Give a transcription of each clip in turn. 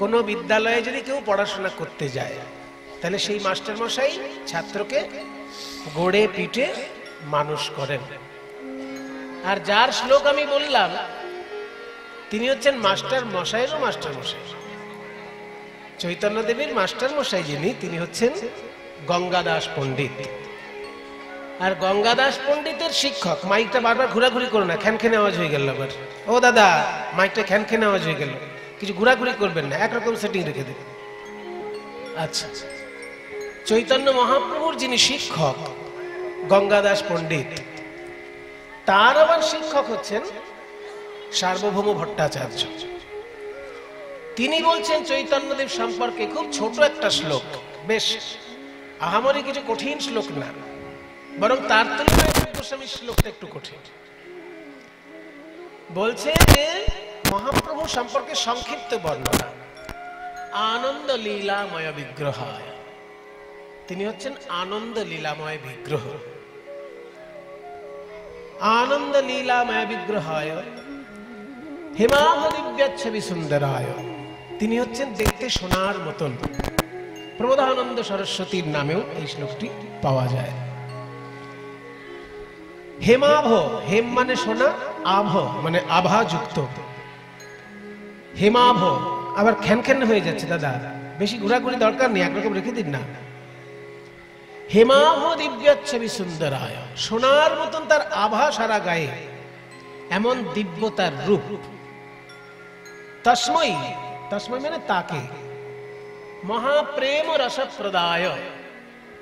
কোনো বিদ্যালয়ে যদি কেউ পড়াশোনা করতে যায় তাহলে সেই মাস্টার মশাই ছাত্রকে গড়ে পিটে মানুষ করেন। আর যার শ্লোক আমি বললাম তিনি হচ্ছেন মাস্টার মশাইয়েরও মাস্টার মশাই। চৈতন্য দেবীর মাস্টার মশাই যিনি, তিনি হচ্ছেন গঙ্গাদাস পণ্ডিত। আর গঙ্গাদাস পণ্ডিতের শিক্ষক, মাইকটা বারবার ঘোরাঘুরি করো না, খ্যানখ্যানে আওয়াজ হয়ে গেল আবার। ও দাদা, মাইকটা খ্যানখ্যানে আওয়াজ হয়ে গেল, কিছু ঘোরাঘুরি করবেন না, একরকম সেটিং রেখে দেবেন। আচ্ছা, চৈতন্য মহাপ্রভুর যিনি শিক্ষক গঙ্গাদাস পণ্ডিত, তার আবার শিক্ষক হচ্ছেন সার্বভৌম ভট্টাচার্য। তিনি বলছেন চৈতন্যদেব সম্পর্কে খুব ছোট একটা শ্লোক, বেশ আহামরি কিছু কঠিন শ্লোক না, বরং তার তুলনায় গোস্বামীর শ্লোকটা একটু কঠিন। বলছে যে মহাপ্রভু সম্পর্কে সংক্ষিপ্ত বর্ণনা, আনন্দ লীলাময় বিগ্রহায়। তিনি হচ্ছেন আনন্দ লীলাময় বিগ্রহ। আনন্দ লীলাময় বিগ্রহায় হেমাভ দিব্যাচ্ছবি সুন্দরায়। তিনি হচ্ছেন দেখতে সোনার মতন। প্রবোধানন্দ সরস্বতীর নামেও এই শ্লোকটি পাওয়া যায়। হেমাভ, হেম মানে সোনা, আভ মানে আভাযুক্ত। হেমাভ, আবার খ্যানখ্যান হয়ে যাচ্ছে দাদা, বেশি ঘোরাঘুরি দরকার নেই, একরকম রেখে দিন না। হেমাভ দিব্যাচ্ছবি সুন্দরায়, সোনার মতন তার আভা সারা গায়ে, এমন দিব্য তার রূপ। তস্মৈ, তস্মৈ মানে তাকে, মহাপ্রেম রস প্রদায়,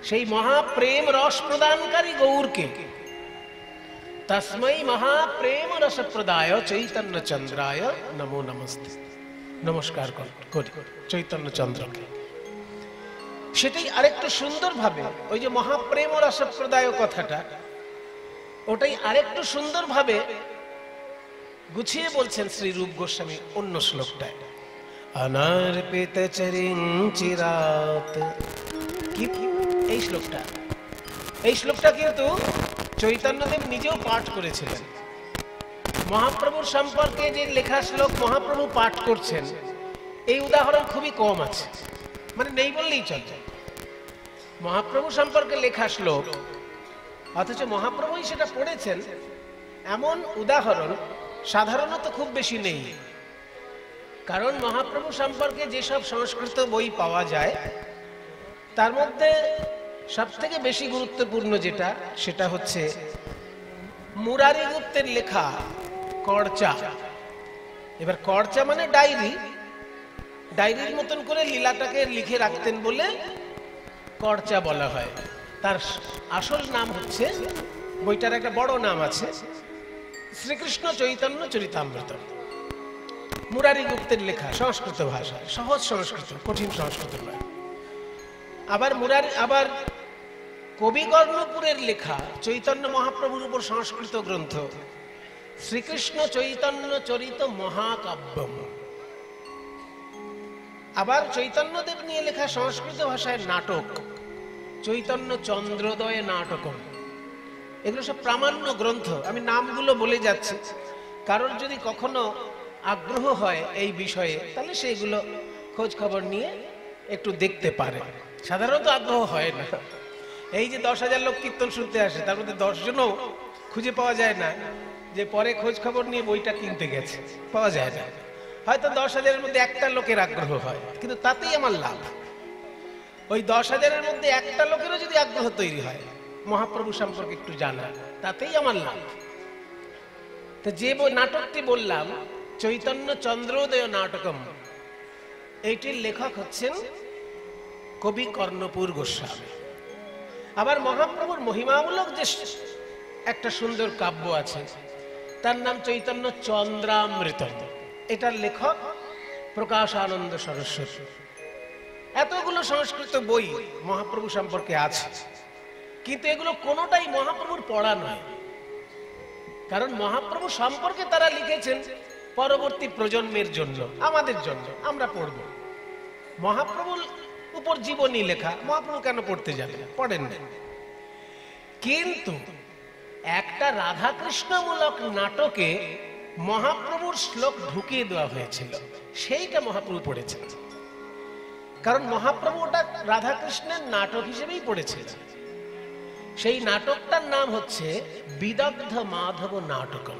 সেই মহাপ্রেম রস প্রদানকারী গৌরকে, তস্মৈ মহাপ্রেম রস প্রদায় চৈতন্য চন্দ্রায় নমো নমস্তে। নমস্কার করি চৈতন্য চন্দ্রকে। সেটাই আরেকটু সুন্দর ভাবে, ওই যে মহাপ্রেম রস প্রদায় কথাটা, ওটাই আরেকটু সুন্দর ভাবে গুছিয়ে বলছেন শ্রী রূপ গোস্বামী অন্য শ্লোকটায়, অনার্পিত চিরিঞ্চিরাত। কি এই শ্লোকটা? এই শ্লোকটা কিন্তু চৈতন্যদেব নিজেও পাঠ করেছিলেন। মহাপ্রভুর সম্পর্কে যে লেখা শ্লোক মহাপ্রভু পাঠ করছেন, এই উদাহরণ খুবই কম আছে, মানে নেই বললেই চলে। মহাপ্রভু সম্পর্কে লেখা শ্লোক অথচ মহাপ্রভুই সেটা পড়েছেন, এমন উদাহরণ সাধারণত খুব বেশি নেই। কারণ মহাপ্রভু সম্পর্কে যেসব সংস্কৃত বই পাওয়া যায় তার মধ্যে সব থেকে বেশি গুরুত্বপূর্ণ যেটা, সেটা হচ্ছে মুরারি গুপ্তের লেখা কর্চা। এবার কর্চা মানে ডায়েরি, ডায়েরির মতন করে লীলাটাকে লিখে রাখতেন বলে কর্চা বলা হয়। তার আসল নাম হচ্ছে, বইটার একটা বড় নাম আছে, শ্রীকৃষ্ণ চৈতন্য চরিতামৃত। মুরারি গুপ্তের লেখা, সংস্কৃত ভাষা, সহজ সংস্কৃত, কঠিন সংস্কৃত নয়। আবার কবি কর্ণপুরের লেখা চৈতন্য মহাপ্রভুর উপর সংস্কৃত গ্রন্থ শ্রীকৃষ্ণ চৈতন্য চরিত মহাকাব্যম। আবার চৈতন্যদেব নিয়ে লেখা সংস্কৃত ভাষায় নাটক চৈতন্য চন্দ্রোদয় নাটকম। এগুলো সব প্রামাণ্য গ্রন্থ। আমি নামগুলো বলে যাচ্ছি, কারোর যদি কখনো আগ্রহ হয় এই বিষয়ে তাহলে সেইগুলো খোঁজ খবর নিয়ে একটু দেখতে পারে। সাধারণত আগ্রহ হয় না। এই যে 10,000 লোক কীর্তন শুনতে আসে, তার মধ্যে 10 জনও খুঁজে পাওয়া যায় না যে পরে খোঁজ খবর নিয়ে বইটা কিনতে গেছে, পাওয়া যায় না। হয়তো 10,000-এর মধ্যে একটা লোকের আগ্রহ হয়, কিন্তু তাতেই আমার লাভ। ওই 10,000-এর মধ্যে একটা লোকেরও যদি আগ্রহ তৈরি হয় মহাপ্রভু সম্পর্কে একটু জানা, তাতেই আমার লাভ। তো যে নাটকটি বললাম চৈতন্য চন্দ্রোদয় নাটকম, এইটির লেখক হচ্ছেন কবি কর্ণপুর গোস্বামী। আবার মহাপ্রভুর মহিমামূলক যে একটা সুন্দর কাব্য আছে তার নাম চৈতন্য চন্দ্রামৃত, এটার লেখক প্রকাশানন্দ সরস্বতী। এতগুলো সংস্কৃত বই মহাপ্রভু সম্পর্কে আছে, কিন্তু এগুলো কোনোটাই মহাপ্রভুর পড়া নয়। কারণ মহাপ্রভু সম্পর্কে তারা লিখেছেন পরবর্তী প্রজন্মের জন্য, আমাদের জন্য, আমরা পড়ব। মহাপ্রভুর উপর জীবনী লেখা, মহাপ্রভু কেন পড়তে যাবে? পড়েন না। কিন্তু একটা রাধাকৃষ্ণমূলক নাটকে মহাপ্রভুর শ্লোক ঢুকিয়ে দেওয়া হয়েছিল। সেইটা মহাপ্রভু পড়েছেন। কারণ মহাপ্রভু ওটা রাধাকৃষ্ণের নাটক হিসেবেই পড়েছিলেন। সেই নাটকটার নাম হচ্ছে বিদগ্ধ মাধব নাটকম।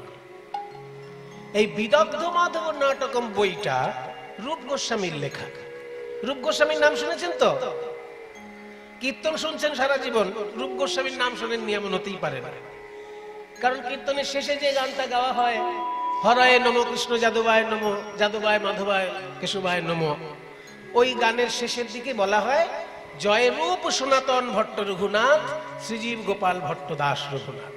এই বিদগ্ধ মাধব নাটকম বইটা রূপ গোস্বামীর লেখা। রূপ গোস্বামীর নাম শুনেছেন তো? কীর্তন শুনছেন সারা জীবন, রূপ গোস্বামীর নাম শোনেননি এমন হতেই পারে না। কারণ কীর্তনের শেষে যে গানটা গাওয়া হয়, হরয়ে নমো কৃষ্ণ যাদবায় নমো, যাদবায় মাধবায় কেশবায় নমো, ওই গানের শেষের দিকে বলা হয় জয় রূপ সনাতন ভট্ট রঘুনাথ, শ্রীজীব গোপাল ভট্ট দাস রঘুনাথ।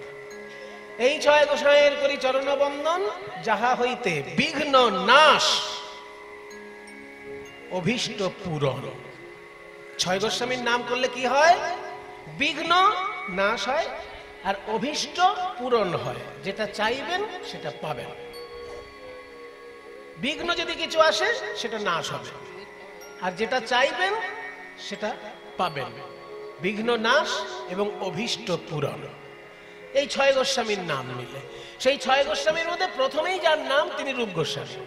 এই ছয় গোসাঁইয়ের করি চরণ বন্দন, যাহা হইতে বিঘ্ন নাশ অভীষ্ট পূরণ। ছয় গোস্বামীর নাম করলে কি হয়? বিঘ্ন নাশ হয় আর অভীষ্ট পূরণ হয়। যেটা চাইবেন সেটা পাবেন। বিঘ্ন যদি কিছু আসে সেটা নাশ হবে, আর যেটা চাইবেন সেটা পাবেন। বিঘ্ন নাশ এবং অভীষ্ট পূরণ, এই ছয় গোস্বামীর নাম মিলে। সেই ছয় গোস্বামীর মধ্যে প্রথমেই যার নাম তিনি রূপ গোস্বামী।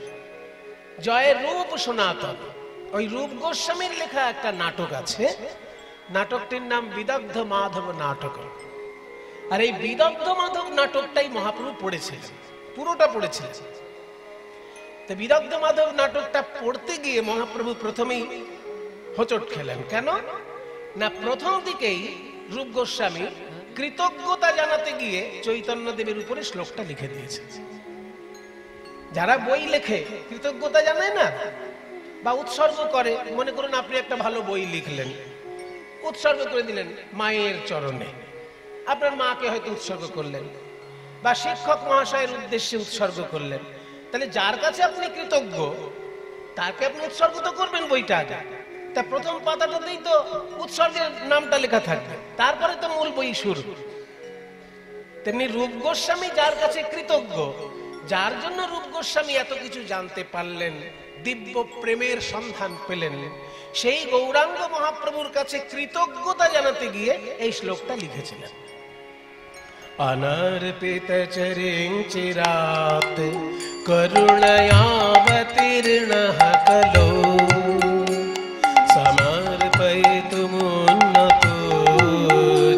জয় রূপ সনাতন। ওই রূপ গোস্বামীর লেখা একটা নাটক আছে, নাটকটির নাম বিদগ্ধ মাধব নাটক। আর এই বিদগ্ধ মাধব নাটকটাই মহাপ্রভু পড়েছিলেন, পুরোটা পড়েছিলেন। তো বিদগ্ধ মাধব নাটকটা পড়তে গিয়ে মহাপ্রভু প্রথমেই হোঁচট খেলেন। কেন না, প্রথম দিকেই রূপ গোস্বামী কৃতজ্ঞতা জানাতে গিয়ে চৈতন্য দেবের উপরে শ্লোকটা লিখে দিয়েছে। যারা বই লেখে কৃতজ্ঞতা জানায় না, বা উৎসর্গ করে, মনে করুন আপনি একটা ভালো বই লিখলেন, উৎসর্গ করে দিলেন মায়ের চরণে, আপনার মাকে হয়তো উৎসর্গ করলেন, বা শিক্ষক মহাশয়ের উদ্দেশ্যে উৎসর্গ করলেন, তাহলে যার কাছে আপনি কৃতজ্ঞ তাকে আপনি উৎসর্গ তো করবেন বইটা আগে। তা প্রথম পাতাটাতেই তো উৎসর্গের নামটা লেখা থাকবে, তারপরে তো মূল বই শুরু। তেমনি রূপ গোস্বামী যার কাছে কৃতজ্ঞ, যার জন্য রূপ গোস্বামী এত কিছু জানতে পারলেন, দিব্য প্রেমের সন্ধান পেলেন, সেই গৌরাঙ্গ মহাপ্রভুর কাছে কৃতজ্ঞতা জানাতে গিয়ে এই শ্লোকটা লিখেছিলেন। অনর্পিত চরিং চিরাত করুণয়াবতীর্ণঃ কলো সমর্পয়িতুমুন্নতো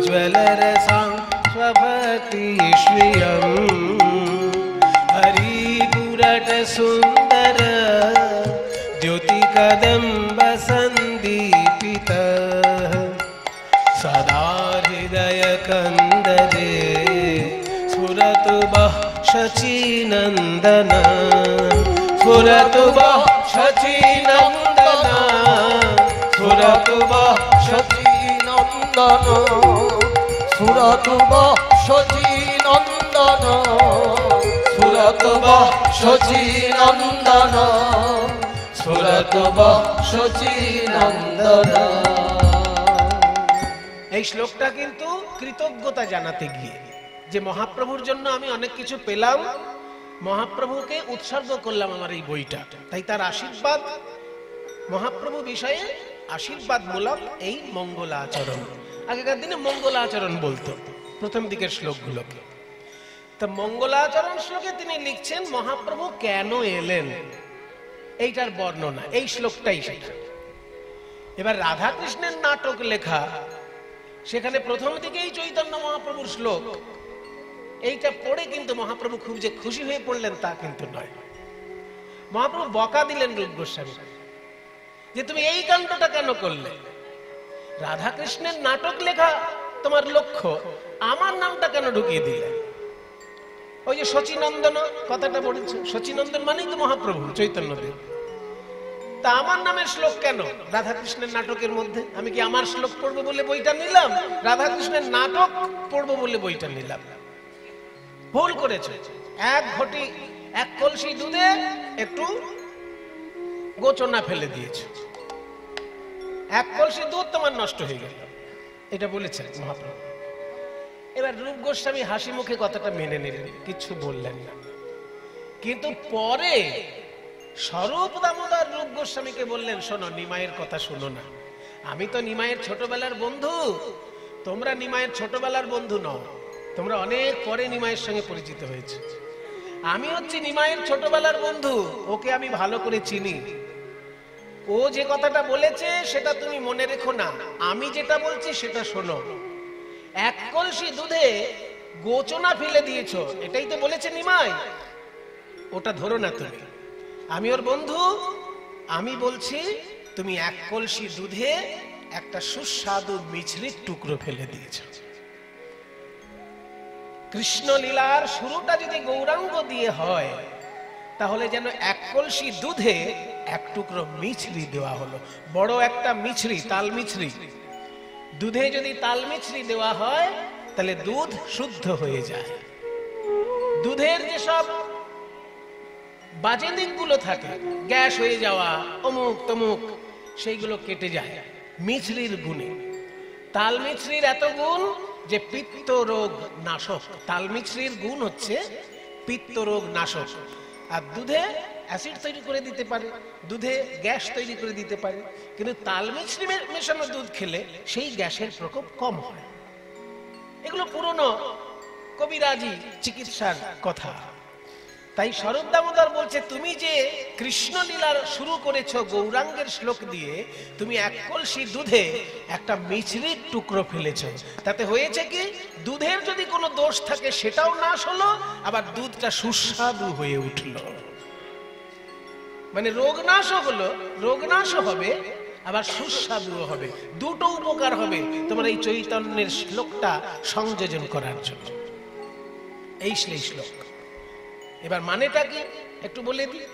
জ্বলরসাং স্বভক্তি শ্রিয়ং হরিপুরট সুন্দর দ্যোতিকদম্ব সন্দীপিতঃ সদা হৃদয় কন্দরে স্ফুরতু বহ শচীনন্দন, স্ফুরতু বহ শচীনন্দন, স্ফুরতু বহ শচীনন্দন, স্ফুরতু বহ শচীনন্দন, স্ফুরতু বহ শচীনন্দন, স্ফুরতু বহ শচীনন্দন। এই শ্লোকটা কিন্তু কৃতজ্ঞতা জানাতে গিয়ে, যে মহাপ্রভুর জন্য আমি অনেক কিছু পেলাম, মহাপ্রভুকে উৎসর্গ করলাম আমার এই বইটা, তাই তার আশীর্বাদ, মহাপ্রভু বিষয়ে আশীর্বাদ মূলক এই মঙ্গলাচরণ। আগেকার দিনে মঙ্গলাচরণ বলতো প্রথম দিকের শ্লোকগুলোকে। তো মঙ্গলাচরণ শ্লোকে তিনি লিখছেন মহাপ্রভু কেন এলেন, এইটার বর্ণনা, এই শ্লোকটাই সেটা। এবার রাধাকৃষ্ণের নাটক লেখা, সেখানে প্রথম দিকেই চৈতন্য মহাপ্রভুর শ্লোক, এইটা পড়ে কিন্তু মহাপ্রভু খুব যে খুশি হয়ে পড়লেন তা কিন্তু নয়। মহাপ্রভু বকা দিলেন রূপ গোস্বামী যে তুমি এই কাণ্ডটা কেন করলে? রাধাকৃষ্ণের নাটক লেখা তোমার লক্ষ্য, আমার নামটা কেন ঢুকিয়ে দিলে? ওই যে শচীনন্দন কথাটা বলেছে, শচীনন্দন মানেই তো মহাপ্রভু চৈতন্যদেব। তা আমার নামের শ্লোক কেন রাধাকৃষ্ণের নাটকের মধ্যে? আমি কি আমার শ্লোক পড়বো বলে বইটা নিলাম? রাধাকৃষ্ণের নাটক পড়বো বলে বইটা নিলাম? ভুল করেছে। এক ঘটি, এক কলসি দুধে একটু গোচনা ফেলে দিয়েছে, এক কলসি দুধ তোমার নষ্ট হয়ে গেল, এটা বলেছেন মহাপ্রভু। এবার রূপ গোস্বামী হাসি মুখে কথাটা মেনে নিলেন, কিছু বললেন না। কিন্তু পরে স্বরূপ দামোদর রূপ গোস্বামীকে বললেন, শোনো, নিমাইয়ের কথা শোনো না, আমি তো নিমাইয়ের ছোটবেলার বন্ধু, তোমরা নিমাইয়ের ছোটবেলার বন্ধু নও, তোমরা অনেক পরে নিমাইয়ের সঙ্গে পরিচিত হয়েছে। আমি হচ্ছি নিমাইয়ের ছোটবেলার বন্ধু, ওকে আমি ভালো করে চিনি। ও যে কথাটা বলেছে সেটা তুমি মনে রেখো না, আমি যেটা বলছি সেটা শোনো। এক কলসি দুধে গোচনা ফেলে দিয়েছো, এটাই তো বলেছে নিমাই। ওটা ধরো না তুমি, আমি ওর বন্ধু। আমি বলছি তুমি এক কলসি দুধে একটা সুস্বাদু মিছরির টুকরো ফেলে দিয়েছো। কৃষ্ণ লীলার শুরুটা যদি গৌরাঙ্গ দিয়ে হয়, তাহলে যেন এক কলসি দুধে এক টুকরো মিছরি দেওয়া হলো। বড় একটা মিছরি, তাল মিছরি। দুধে যদি তাল মিছরি দেওয়া হয় তাহলে দুধ শুদ্ধ হয়ে যায়। দুধের যেসব বাজে দিকগুলো থাকে, গ্যাস হয়ে যাওয়া, অমুক তমুক, সেইগুলো কেটে যায় মিছরির গুণে। তাল মিছরির এত গুণ যে পিত্ত রোগ নাশক। তাল মিছরির গুণ হচ্ছে পিত্ত রোগ নাশক। আর দুধে অ্যাসিড তৈরি করে দিতে পারে, দুধে গ্যাস তৈরি করে দিতে পারে, কিন্তু তাল মিছরি মেশানো দুধ খেলে সেই গ্যাসের প্রকোপ কম হয়। এগুলো পুরনো কবিরাজি চিকিৎসার কথা। তাই শরৎ দামোদর বলছে, তুমি যে কৃষ্ণ লীলার শুরু করেছো গৌরাঙ্গের শ্লোক দিয়ে, তুমি এক কলসি দুধে একটা মিছরির টুকরো ফেলেছো। তাতে হয়েছে কি, দুধের যদি কোনো দোষ থাকে সেটাও নাশ হলো, আবার দুধটা সুস্বাদু হয়ে উঠল। মানে রোগ নাশও হলো, রোগ নাশও হবে, আবার সুস্বাদুও হবে। দুটো উপকার হবে তোমার এই চৈতন্যের শ্লোকটা সংযোজন করার জন্য। এই সেই শ্লোক। এবার মানেটা কি একটু বলে দিই।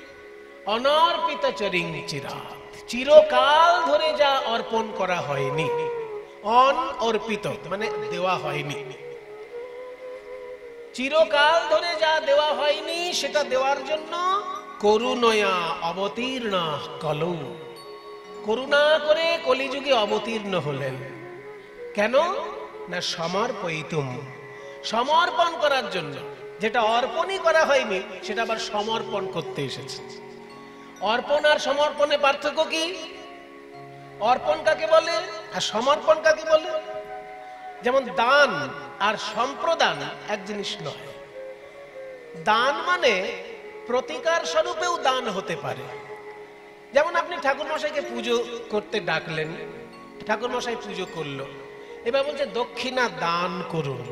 অনর্পিত চরিং চিরাত, চিরকাল ধরে যা অর্পণ করা হয়নি। অনর্পিত মানে দেওয়া হয়নি। চিরকাল ধরে যা দেওয়া হয়নি সেটা দেওয়ার জন্য করুণয়া অবতীর্ণ কলৌ, করুণা করে কলিযুগে অবতীর্ণ হলেন। কেন না সমর্পয়িতুম, সমর্পণ করার জন্য। যেটা অর্পণই করা হয়নি সেটা আবার সমর্পণ করতে এসেছে। অর্পণ আর সমর্পণে পার্থক্য কি? অর্পণ কাকে বলে আর সমর্পণ কাকে বলে? যেমন দান আর সম্প্রদান এক জিনিস নয়। দান মানে প্রতিকার স্বরূপেও দান হতে পারে। যেমন আপনি ঠাকুরমশাইকে পুজো করতে ডাকলেন, ঠাকুরমশাই পুজো করলো, এবার বলছে দক্ষিণা দান করুন।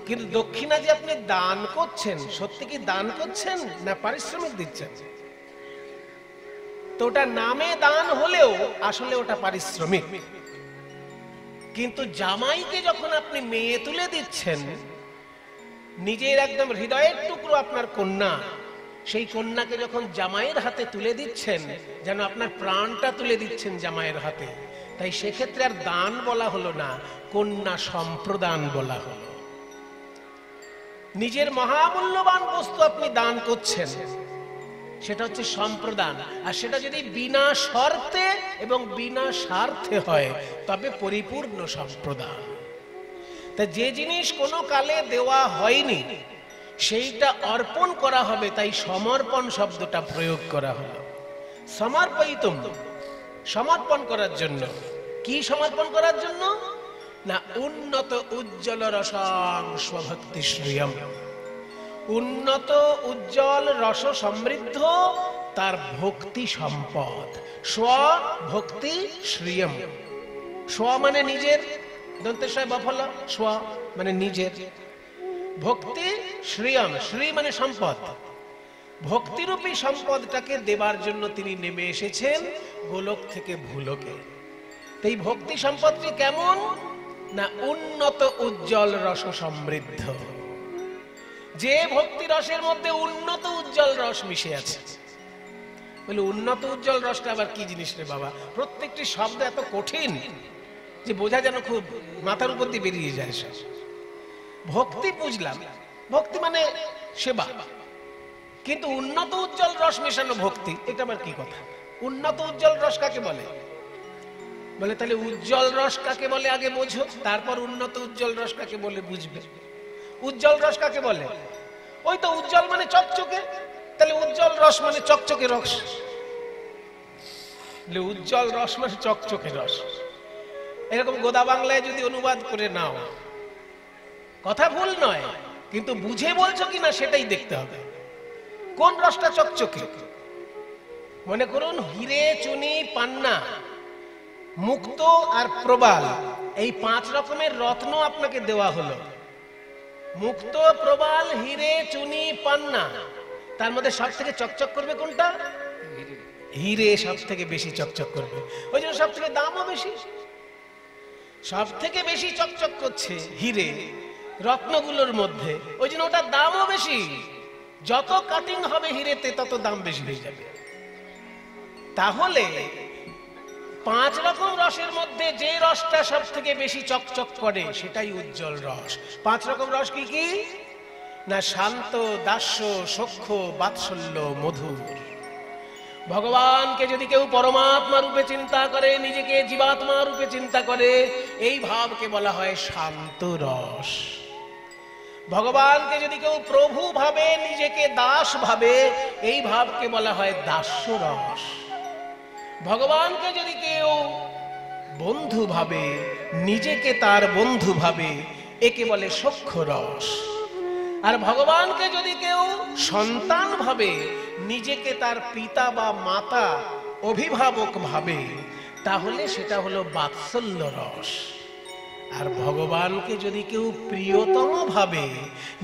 কিন্তু দক্ষিণা যে আপনি দান করছেন, সত্যি কি দান করছেন না পারিশ্রমিক দিচ্ছেন? তো ওটা নামে দান হলেও আসলে ওটা পারিশ্রমিক। কিন্তু জামাইকে যখন আপনি মেয়ে তুলে দিচ্ছেন, নিজের একদম হৃদয়ের টুকরো আপনার কন্যা, সেই কন্যাকে যখন জামাইয়ের হাতে তুলে দিচ্ছেন, যেন আপনার প্রাণটা তুলে দিচ্ছেন জামাইয়ের হাতে। তাই সেক্ষেত্রে আর দান বলা হলো না, কন্যা সম্প্রদান বলা হলো। নিজের মহামূল্যবান বস্তু আপনি দান করছেন, সেটা হচ্ছে সম্প্রদান। আর সেটা যদি বিনা শর্তে এবং বিনা স্বার্থে হয় তবে পরিপূর্ণ সম্প্রদান। তা যে জিনিস কোনো কালে দেওয়া হয়নি সেইটা অর্পণ করা হবে, তাই সমর্পণ শব্দটা প্রয়োগ করা হলো। সমর্পয়িতুম, সমর্পণ করার জন্য। কি সমর্পণ করার জন্য না উন্নত উজ্জ্বল রসং স্বভক্তি শ্রিয়ম। উন্নত উজ্জ্বল রস সমৃদ্ধ তার ভক্তি সম্পদ। স্বভক্তি শ্রিয়ম। স্ব মানে নিজের, দন্তেশ্বয় বফলা, স্ব মানে নিজের। ভক্তি শ্রিয়ম, শ্রী মানে সম্পদ। ভক্তিরূপী সম্পদটাকে দেবার জন্য তিনি নেমে এসেছেন গোলক থেকে ভূলোকে। এই ভক্তি সম্পদটি কেমন না উন্নত উজ্জ্বল রস সমৃদ্ধ। যে ভক্তি রসের মধ্যে উন্নত উজ্জ্বল রস মিশে আছে। বলে উন্নত উজ্জ্বল রসটা আবার কি জিনিস রে বাবা? প্রত্যেকটি শব্দ এত কঠিন যে বোঝা যেন খুব মাথার উপর দিয়ে বেরিয়ে যায়। ভক্তি বুঝলাম, ভক্তি মানে সেবা, কিন্তু উন্নত উজ্জ্বল রস মেশানো ভক্তি, এটা আবার কি কথা? উন্নত উজ্জ্বল রস কাকে বলে? বলে তাহলে উজ্জ্বল রস কাকে বলে আগে বোঝো, তারপর উন্নত উজ্জ্বল রস কাকে বলে বুঝবে। উজ্জ্বল রস কাকে বলে? ওই তো উজ্জ্বল মানে চকচকে, তাহলে উজ্জ্বল রস মানে চকচকে রস। উজ্জ্বল রস মানে চকচকে রস, এরকম গোদা বাংলায় যদি অনুবাদ করে নাও, কথা ভুল নয়, কিন্তু বুঝে বলছো কিনা সেটাই দেখতে হবে। কোন রসটা চকচকে? মনে করুন হিরে, চুনি, পান্না, মুক্ত আর প্রবাল, এই 5 রকমের রত্ন আপনাকে দেওয়া হলো। মুক্ত, প্রবাল, হিরে, চুনি, পান্না, তার মধ্যে সব থেকে চকচক করবে কোনটা? হিরে সব থেকে বেশি চকচক করবে, ওই জন্য সব থেকে দামও বেশি। সব থেকে বেশি চকচক করছে হিরে রত্নগুলোর মধ্যে, ওই জন্য ওটার দামও বেশি। যত কাটিং হবে হিরেতে তত দাম বেশি হয়ে যাবে। তাহলে 5 রকম রসের মধ্যে যে রসটা সব থেকে বেশি চকচক করে সেটাই উজ্জ্বল রস। 5 রকম রস কি কি? না শান্ত, দাস্য, সখ্য, বাৎসল্য, মধুর। ভগবানকে যদি কেউ পরমাত্মা রূপে চিন্তা করে, নিজেকে জীবাত্মা রূপে চিন্তা করে, এই ভাবকে বলা হয় শান্ত রস। ভগবানকে যদি কেউ প্রভু ভাবে, নিজেকে দাস ভাবে, এই ভাবকে বলা হয় দাস্য রস। ভগবানকে যদি কেউ বন্ধু ভাবে, নিজেকে তার বন্ধু ভাবে, একে বলে সখ্য রস। আর ভগবানকে যদি কেউ সন্তান ভাবে, নিজেকে তার পিতা বা মাতা, অভিভাবক ভাবে, তাহলে সেটা হলো বাৎসল্য রস। আর ভগবানকে যদি কেউ প্রিয়তম ভাবে,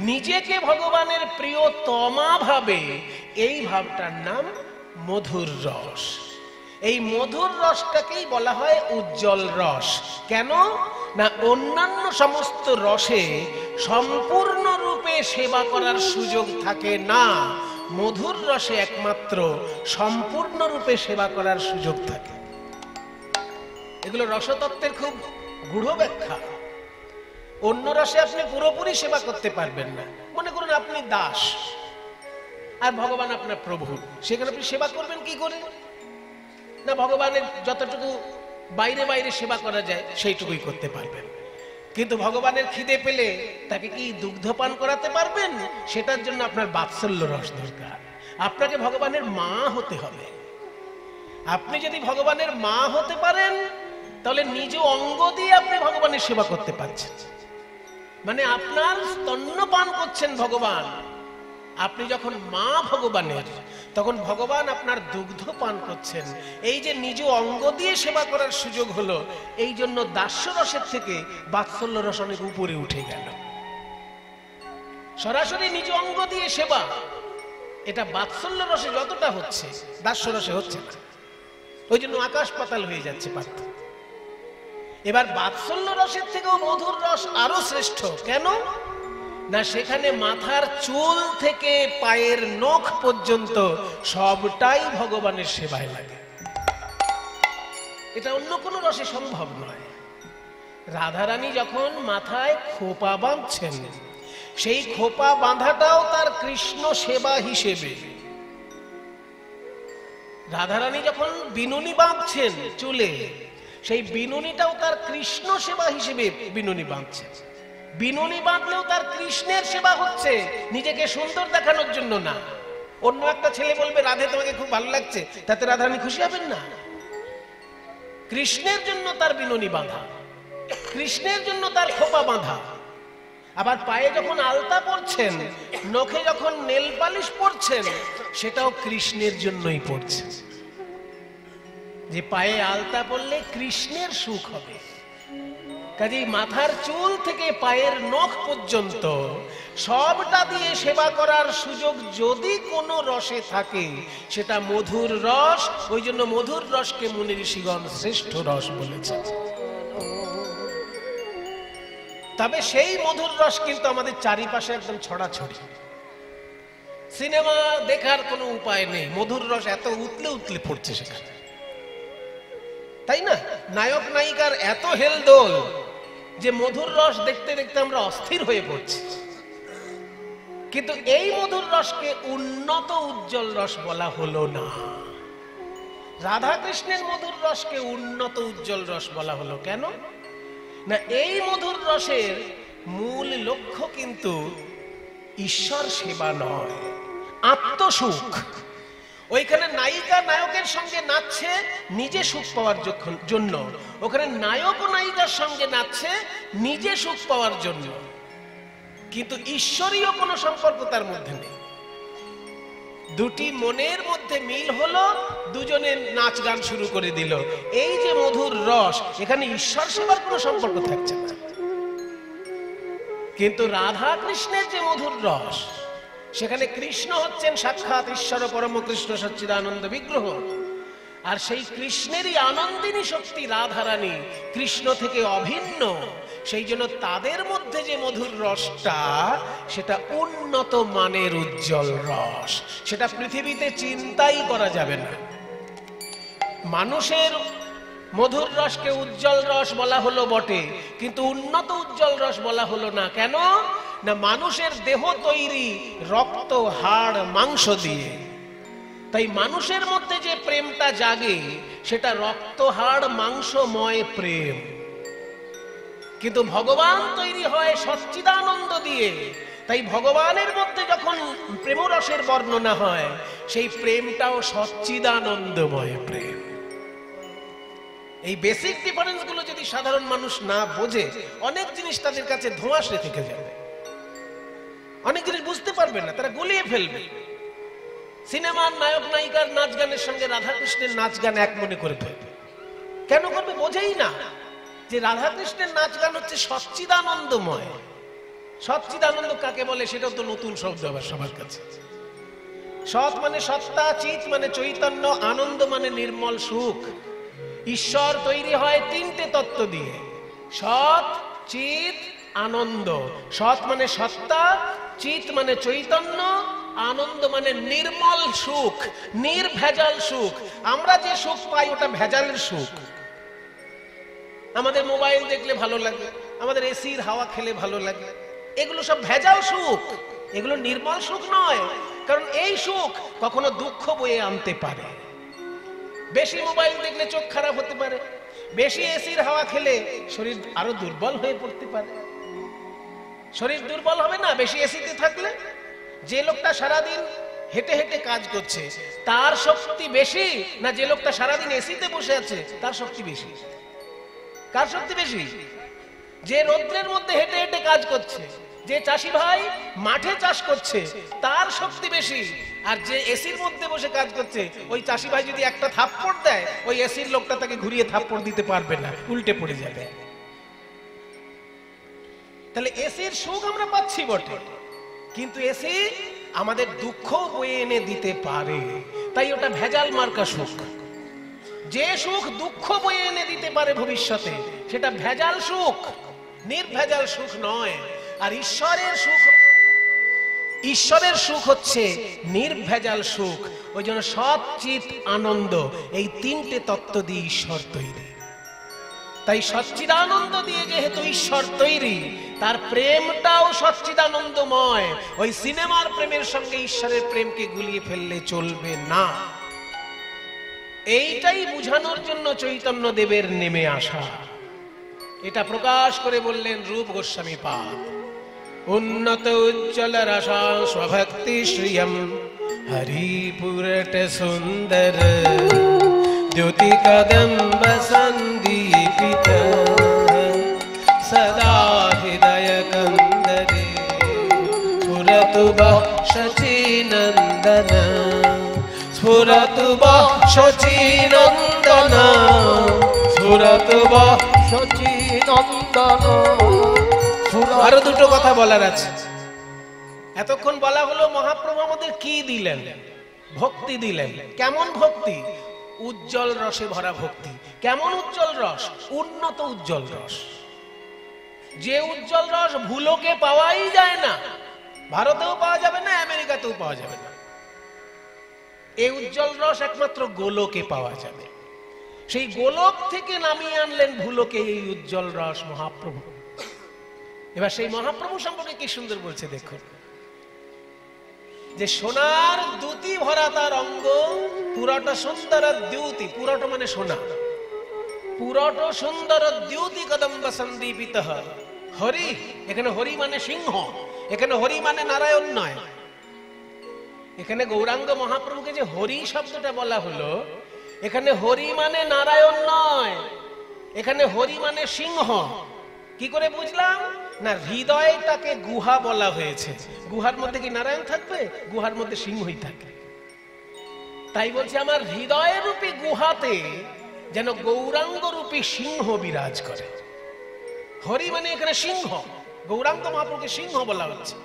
নিজেকে ভগবানের প্রিয়তমা ভাবে, এই ভাবটার নাম মধুর রস। এই মধুর রসটাকেই বলা হয় উজ্জ্বল রস। কেন না অন্যান্য সমস্ত রসে সম্পূর্ণরূপে সেবা করার সুযোগ থাকে না, মধুর রসে একমাত্র সম্পূর্ণরূপে সেবা করার সুযোগ থাকে। এগুলো রসতত্ত্বের খুব গূঢ় ব্যাখ্যা। অন্য রসে আপনি পুরোপুরি সেবা করতে পারবেন না। মনে করুন আপনি দাস আর ভগবান আপনার প্রভু, সেখানে আপনি সেবা করবেন কি করে? না ভগবানের যতটুকু বাইরে বাইরে সেবা করা যায় সেইটুকুই করতে পারবেন। কিন্তু ভগবানের খিদে পেলে তাকে কি দুগ্ধপান করাতে পারবেন? সেটার জন্য আপনার বাৎসল্য রস দরকার। আপনাকে ভগবানের মা হতে হবে। আপনি যদি ভগবানের মা হতে পারেন, তাহলে নিজ অঙ্গ দিয়ে আপনি ভগবানের সেবা করতে পারছেন। মানে আপনার স্তন্যপান করছেন ভগবান। আপনি যখন মা ভগবানের, তখন ভগবান আপনার দুগ্ধ পান করছেন। এই যে নিজ অঙ্গ দিয়ে সেবা করার সুযোগ হলো, এই জন্য দাস্য রসের থেকে বাৎসল্য রস অনেক উপরে উঠে গেল। সরাসরি নিজ অঙ্গ দিয়ে সেবা, এটা বাৎসল্য রসে যতটা হচ্ছে দাস্য রসে হচ্ছে না। ওই জন্য আকাশ পাতাল হয়ে যাচ্ছে পার্থক্য। এবার বাৎসল্য রসের থেকেও মধুর রস আরো শ্রেষ্ঠ। কেন না সেখানে মাথার চুল থেকে পায়ের নখ পর্যন্ত সবটাই ভগবানের সেবায় লাগে। এটা অন্য কোনো রসে সম্ভব নয়। রাধারানী যখন মাথায় খোপা বাঁধছেন, সেই খোপা বাঁধাটাও তার কৃষ্ণ সেবা হিসেবে। রাধারানী যখন বিনুনি বাঁধছেন চুলে, সেই বিনুনিটাও তার কৃষ্ণ সেবা হিসেবে বিনুনি বাঁধছেন। বিনুনি বাঁধলেও তার কৃষ্ণের সেবা হচ্ছে, নিজেকে সুন্দর দেখানোর জন্য না। অন্য একটা ছেলে বলবে রাধে তোমাকে খুব ভালো লাগছে, তাতে রাধারানী খুশি হবেন না। কৃষ্ণের জন্য তার বিনুনি বাঁধা, কৃষ্ণের জন্য তার খোপা বাঁধা। আবার পায়ে যখন আলতা পরছেন, নখে যখন নেল পালিশ পরছেন, সেটাও কৃষ্ণের জন্যই পড়ছে। যে পায়ে আলতা পরলে কৃষ্ণের সুখ হবে। কাজেই মাথার চুল থেকে পায়ের নখ পর্যন্ত সবটা দিয়ে সেবা করার সুযোগ যদি কোনো রসে থাকে, সেটা মধুর রস। ওই জন্য মধুর রসকে মুনি ঋষিগণ শ্রেষ্ঠ রস বলেছে। তবে সেই মধুর রস কিন্তু আমাদের চারিপাশে একদম ছড়াছড়ি। সিনেমা দেখার কোনো উপায় নেই, মধুর রস এত উতলে উতলে পড়ছে সেখানে, তাই না? নায়ক নায়িকার এত হেলদোল যে মধুর রস দেখতে দেখতে আমরা অস্থির হয়ে পড়ছি। কিন্তু এই মধুর রসকে উন্নত উজ্জ্বল রস বলা হলো না। রাধা কৃষ্ণের মধুর রসকে উন্নত উজ্জ্বল রস বলা হলো কেন না এই মধুর রসের মূল লক্ষ্য কিন্তু ঈশ্বর সেবা নয়, আত্মসুখ। ওইখানে নায়িকা নায়কের সঙ্গে নাচছে নিজে সুখ পাওয়ার জন্য, ওখানে নায়ক ও নায়িকার সঙ্গে নাচছে নিজে সুখ পাওয়ার জন্য, কিন্তু ঈশ্বরীয় কোনো সম্পর্ক তার মধ্যে নেই। দুটি মনের মধ্যে মিল হলো, দুজনে নাচ গান শুরু করে দিল। এই যে মধুর রস, এখানে ঈশ্বর সেবার কোনো সম্পর্ক থাকছে না। কিন্তু রাধা কৃষ্ণের যে মধুর রস, সেখানে কৃষ্ণ হচ্ছেন সাক্ষাৎ ঈশ্বর পরম কৃষ্ণ সচ্চিদানন্দ বিগ্রহ। আর সেই কৃষ্ণেরই আনন্দিনী শক্তি রাধারানী কৃষ্ণ থেকে অভিন্ন। সেই জন্য তাদের মধ্যে যে মধুর রসটা, সেটা উন্নত মানের উজ্জ্বল রস, সেটা পৃথিবীতে চিন্তাই করা যাবে না। মানুষের মধুর রসকে উজ্জ্বল রস বলা হলো বটে, কিন্তু উন্নত উজ্জ্বল রস বলা হলো না। কেন না, মানুষের দেহ তৈরি রক্ত হাড় মাংস দিয়ে। তাই মানুষের মধ্যে যে প্রেমটা জাগে, সেটা রক্ত হাড় মাংসময় প্রেম। কিন্তু ভগবান তৈরি হয় সচ্চিদানন্দ দিয়ে। তাই ভগবানের মধ্যে যখন প্রেমরসের বর্ণনা হয়, সেই প্রেমটাও সচ্চিদানন্দময় প্রেম। এই বেসিক ডিফারেন্স গুলো যদি সাধারণ মানুষ না বোঝে, অনেক জিনিস তাদের কাছে ধোঁয়াশে থেকে যাবে, অনেক জিনিস বুঝতে পারবে না, তারা গুলিয়ে ফেলবে। সিনেমার নায়ক নায়িকার নাচ গানের সঙ্গে রাধাকৃষ্ণের নাচ গান এক মনে করে ফেলবে। কেন করবে? বোঝেই না যে রাধাকৃষ্ণের নাচ গান হচ্ছে সচ্চিদানন্দময়। সচ্চিদানন্দ কাকে বলে সেটাও তো নতুন শব্দ আবার সবার কাছে। সৎ মানে সত্তা, চিৎ মানে চৈতন্য, আনন্দ মানে নির্মল সুখ। ঈশ্বর তৈরি হয় তিনটে তত্ত্ব দিয়ে, সৎ চিৎ আনন্দ। সৎ মানে সত্তা, চিৎ মানে চৈতন্য, আনন্দ মানে নির্মল সুখ, নির্ভেজাল সুখ। আমরা যে সুখ পাই ওটা ভেজালের সুখ। আমাদের মোবাইল দেখলে ভালো লাগে, আমাদের এসির হাওয়া খেলে ভালো লাগে, এগুলো সব ভেজাল সুখ, এগুলো নির্মল সুখ নয়। কারণ এই সুখ কখনো দুঃখ বয়ে আনতে পারে। বেশি মোবাইল দেখলে চোখ খারাপ হতে পারে, বেশি এসির হাওয়া খেলে শরীর আরো দুর্বল হয়ে পড়তে পারে। শরীর দুর্বল হবে না বেশি এসিতে থাকলে? যে লোকটা সারাদিন হেঁটে হেঁটে কাজ করছে, তার শক্তি বেশি না যে লোকটা সারাদিন এসিতে বসে আছে তার শক্তি বেশি? কার শক্তি বেশি? যে রৌদ্রের মধ্যে হেঁটে হেঁটে কাজ করছে, যে চাষি ভাই মাঠে চাষ করছে, তার শক্তি বেশি। আর যে এসির মধ্যে বসে কাজ করছে, ওই চাষি ভাই যদি একটা থাপ্পড় দেয়, ওই এসির লোকটা তাকে ঘুরিয়ে থাপ্পড় দিতে পারবে না, উল্টে পড়ে যাবে। তাহলে এসির সুখ আমরা পাচ্ছি বটে, কিন্তু এসি আমাদের দুঃখ বয়ে এনে দিতে পারে, তাই ওটা ভেজাল মার্কা সুখ। যে সুখ দুঃখ বয়ে এনে দিতে পারে ভবিষ্যতে, সেটা ভেজাল সুখ, নির্ভেজাল সুখ নয়। আর ঈশ্বরের সুখ হচ্ছে নির্ভেজাল সুখ। ওই জন্য সৎ চিৎ আনন্দ, এই তিনটে তত্ত্ব দিয়ে ঈশ্বর তৈরি। তাই সচ্চিদানন্দ দিয়ে যেহেতু ঈশ্বর তৈরি, তার প্রেমটাও সচ্চিদানন্দময়। ওই সিনেমার প্রেমের সঙ্গে ঈশ্বরের প্রেমকে গুলিয়ে ফেললে চলবে না। এইটাই বুঝানোর জন্য চৈতন্য দেবের নেমে আসা। এটা প্রকাশ করে বললেন রূপ গোস্বামী পাদ। উন্নত উজ্জ্বল রসা স্বভক্তি শ্রিয়ম হরিপুরট সুন্দর দ্যুতি কদম্ব সন্দীপিত সদা হৃদয় কন্দরে স্ফুরতু বহ শচীনন্দন স্ফুরতু বহ শচীনন্দন স্ফুরতু বহ শচীনন্দন। আরো দুটো কথা বলার আছে। এতক্ষণ বলা হলো মহাপ্রভু আমাদের কি দিলেন? ভক্তি দিলেন। কেমন ভক্তি? উজ্জ্বল রসে ভরা ভক্তি। কেমন উজ্জ্বল রস? উন্নত উজ্জ্বল রস। যে উজ্জ্বল রস ভুলোকে পাওয়াই যায় না, ভারতেও পাওয়া যাবে না, আমেরিকাতেও পাওয়া যাবে না। এই উজ্জ্বল রস একমাত্র গোলকে পাওয়া যাবে। সেই গোলক থেকে নামিয়ে আনলেন ভুলোকে এই উজ্জ্বল রস মহাপ্রভু। এবার সেই মহাপ্রভু সম্পর্কে কি সুন্দর বলছে দেখুন, যে সোনার দ্যুতি ভরা তার অঙ্গ, পুরোটা সুন্দর দ্যুতি, পুরোটা মানে সোনা, পুরোটা সুন্দর দ্যুতি কদম্ব সন্দীপিত হরি। এখানে হরি মানে সিংহ, এখানে হরি মানে নারায়ণ নয়। এখানে গৌরাঙ্গ মহাপ্রভুকে যে হরি শব্দটা বলা হলো, এখানে হরি মানে নারায়ণ নয়, এখানে হরি মানে সিংহ। কি করে বুঝলাম? না, হৃদয়টাকে গুহা বলা হয়েছে। গুহার মধ্যে কি নারায়ণ থাকবে? গুহার মধ্যে সিংহই থাকে। তাই বলছে আমার হৃদয় রূপী গুহাতে যেন গৌরাঙ্গ রূপী সিংহ বিরাজ করে। হরি মানে এখানে সিংহ, গৌরাঙ্গ মহাপ্রভুকে সিংহ বলা হচ্ছে,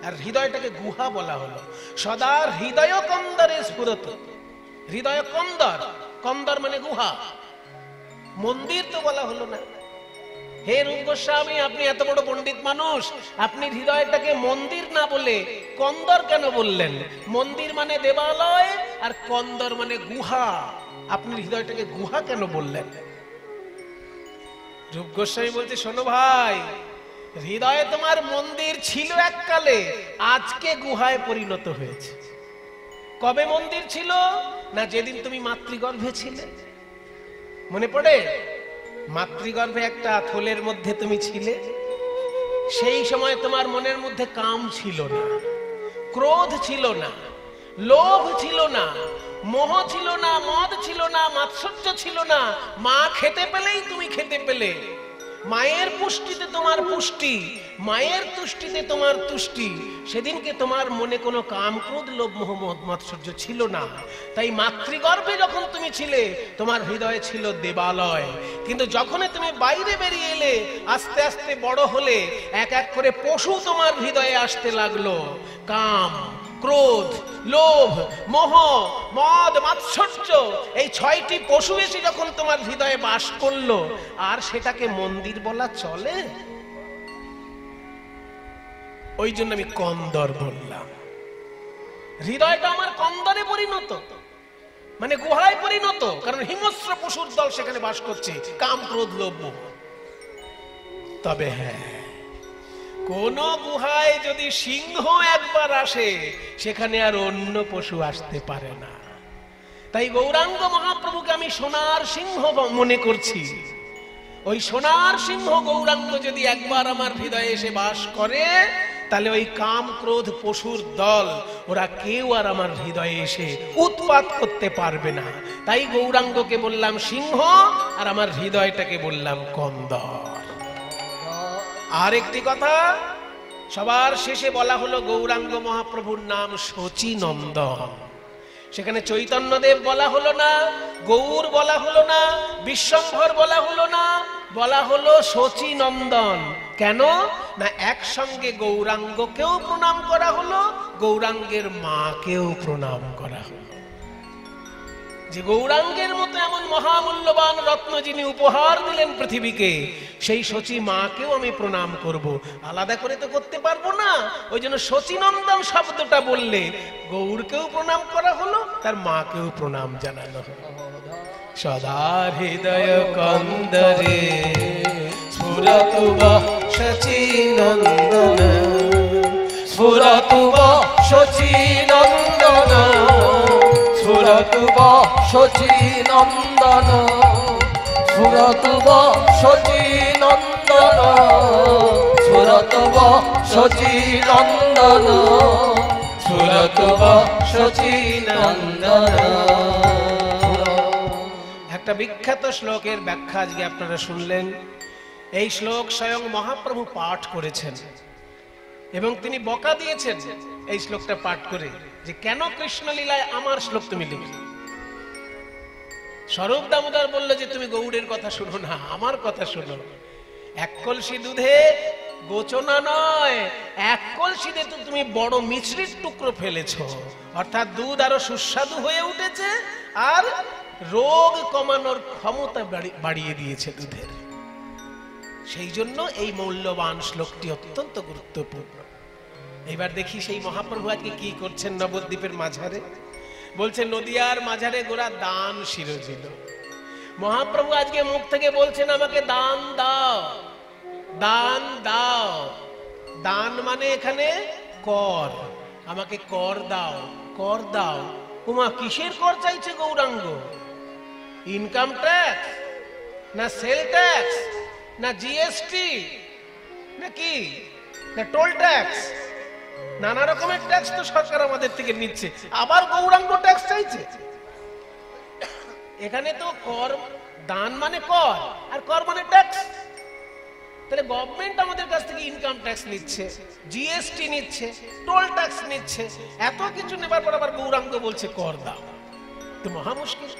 আর হৃদয়টাকে গুহা বলা হলো। সদা হৃদয় কন্দরে স্ফুরত। হৃদয় কন্দর, কন্দর মানে গুহা, মন্দির তো বলা হলো না। হে রূপ গোস্বামী, আপনি এত বড় পণ্ডিত মানুষ, আপনি হৃদয়টাকে মন্দির না বলে কন্দর কেন বললেন? মন্দির মানে দেবালয় আর কন্দর মানে গুহা, আপনি হৃদয়টাকে গুহা কেন বললেন? রূপ গোস্বামী বলছে, শোনো ভাই, হৃদয়ে তোমার মন্দির ছিল এককালে, আজকে গুহায় পরিণত হয়েছে। কবে মন্দির ছিল? না যেদিন তুমি মাতৃগর্ভে ছিলে। মনে পড়ে? মাতৃগর্ভে একটা থলের মধ্যে তুমি ছিলে, সেই সময় তোমার মনের মধ্যে কাম ছিল না, ক্রোধ ছিল না, লোভ ছিল না, মোহ ছিল না, মদ ছিল না, মাৎসর্য ছিল না। মা খেতে পেলেই তুমি খেতে পেলে, মায়ের পুষ্টিতে তোমার পুষ্টি, মায়ের তুষ্টিতে তোমার তুষ্টি। সেদিনকে তোমার মনে কোনো কাম, ক্রোধ, লোভ, মোহ, মদ, মাৎসর্য ছিল না। তাই মাতৃগর্ভে যখন তুমি ছিলে তোমার হৃদয়ে ছিল দেবালয়। কিন্তু যখনই তুমি বাইরে বেরিয়ে এলে, আস্তে আস্তে বড় হলে, এক এক করে পশু তোমার হৃদয়ে আসতে লাগলো। কাম, ক্রোধ, লোভ, মোহ, মদ, মাৎসর্য, এই 6টি পশু এসে যখন তোমার হৃদয়ে বাস করলো, আর সেটাকে মন্দির বলা চলে? ওই জন্য আমি কন্দর বললাম। হৃদয়টা আমার কন্দরে পরিণত, মানে গুহায় পরিণত, কারণ হিংস্র পশুর দল সেখানে বাস করছে, কাম, ক্রোধ, লোভ, মোহ। তবে হ্যাঁ, কোন গুহায় যদি সিংহ একবার আসে, সেখানে আর অন্য পশু আসতে পারে না। তাই গৌরাঙ্গ মহাপ্রভুকে আমি সোনার সিংহ মনে করছি। ওই সোনার সিংহ গৌরাঙ্গ যদি একবার আমার হৃদয়ে এসে বাস করে, তাহলে ওই কাম, ক্রোধ, পশুর দল, ওরা কেউ আর আমার হৃদয়ে এসে উৎপাত করতে পারবে না। তাই গৌরাঙ্গকে বললাম সিংহ, আর আমার হৃদয়টাকে বললাম কন্দর। আর একটি কথা, সবার শেষে বলা হলো গৌরাঙ্গ মহাপ্রভুর নাম শচীনন্দন। সেখানে চৈতন্যদেব বলা হলো না, গৌর বলা হলো না, বিশ্বম্ভর বলা হলো না, বলা হলো শচীনন্দন। কেন? না একসঙ্গে গৌরাঙ্গকেও প্রণাম করা হলো, গৌরাঙ্গের মাকেও প্রণাম করা হলো। যে গৌরাঙ্গের মতো এমন মহামূল্যবান রত্ন যিনি উপহার দিলেন পৃথিবীকে, সেই শচী মাকেও আমি প্রণাম করব, আলাদা করে তো করতে পারবো না। ওই জন্য শচীনন্দন শব্দটা বললে গৌরকেও প্রণাম করা হলো, তার মাকেও প্রণাম জানানো হলো। সদা হৃদয় কন্দরে স্ফুরতু শচীনন্দন, স্ফুরতু শচীনন্দন, স্ফুরতু শচীনন্দন, স্ফুরতু শচীনন্দন, স্ফুরতু শচীনন্দন, স্ফুরতু শচীনন্দন। একটা বিখ্যাত শ্লোকের ব্যাখ্যা আজকে আপনারা শুনলেন। এই শ্লোক স্বয়ং মহাপ্রভু পাঠ করেছেন এবং তিনি বকা দিয়েছেন এই শ্লোকটা পাঠ করে, যে কেন কৃষ্ণলীলায় আমার শ্লোক তুমি লিখলে। স্বরূপ দামোদর বলল যে তুমি গৌড়ের কথা শুনো না, আমার কথা শুনো। এক কলসি দুধে গোচনা নয়, এক কলসিতে তো তুমি বড় মিছরির টুকরো ফেলেছো, অর্থাৎ দুধ আরো সুস্বাদু হয়ে উঠেছে, আর রোগ কমানোর ক্ষমতা বাড়িয়ে দিয়েছে দুধের। সেই জন্য এই মূল্যবান শ্লোকটি অত্যন্ত গুরুত্বপূর্ণ। এবার দেখি সেই মহাপ্রভু আজকে কি করছেন নবদ্বীপের মাঝারে। বলছে নদিয়ার মাঝারে গোরা দান শিরোজিল। মহাপ্রভু আজকে মুখ থেকে বলছেন আমাকে দান দাও, দান দাও। দান মানে এখানে কর, আমাকে কর দাও, কর দাও। উমা কিসের কর চাইছে গৌরাঙ্গ? ইনকাম ট্যাক্স না সেল ট্যাক্স না জিএসটি নাকি না টোল ট্যাক্স? নানা রকমের ট্যাক্স তো সরকার আমাদের থেকে নিচ্ছে, আবার গৌরাঙ্গ ট্যাক্স চাইছে। এখানে তো কর, দান মানে কর, আর কর মানে ট্যাক্স। তাহলে গভর্নমেন্ট আমাদের কাছ থেকে ইনকাম ট্যাক্স নিচ্ছে, জিএসটি নিচ্ছে, টোল ট্যাক্স নিচ্ছে, এত কিছু নেবার পর আবার গৌরাঙ্গ বলছে কর দাও। তো মহা মুশকিল।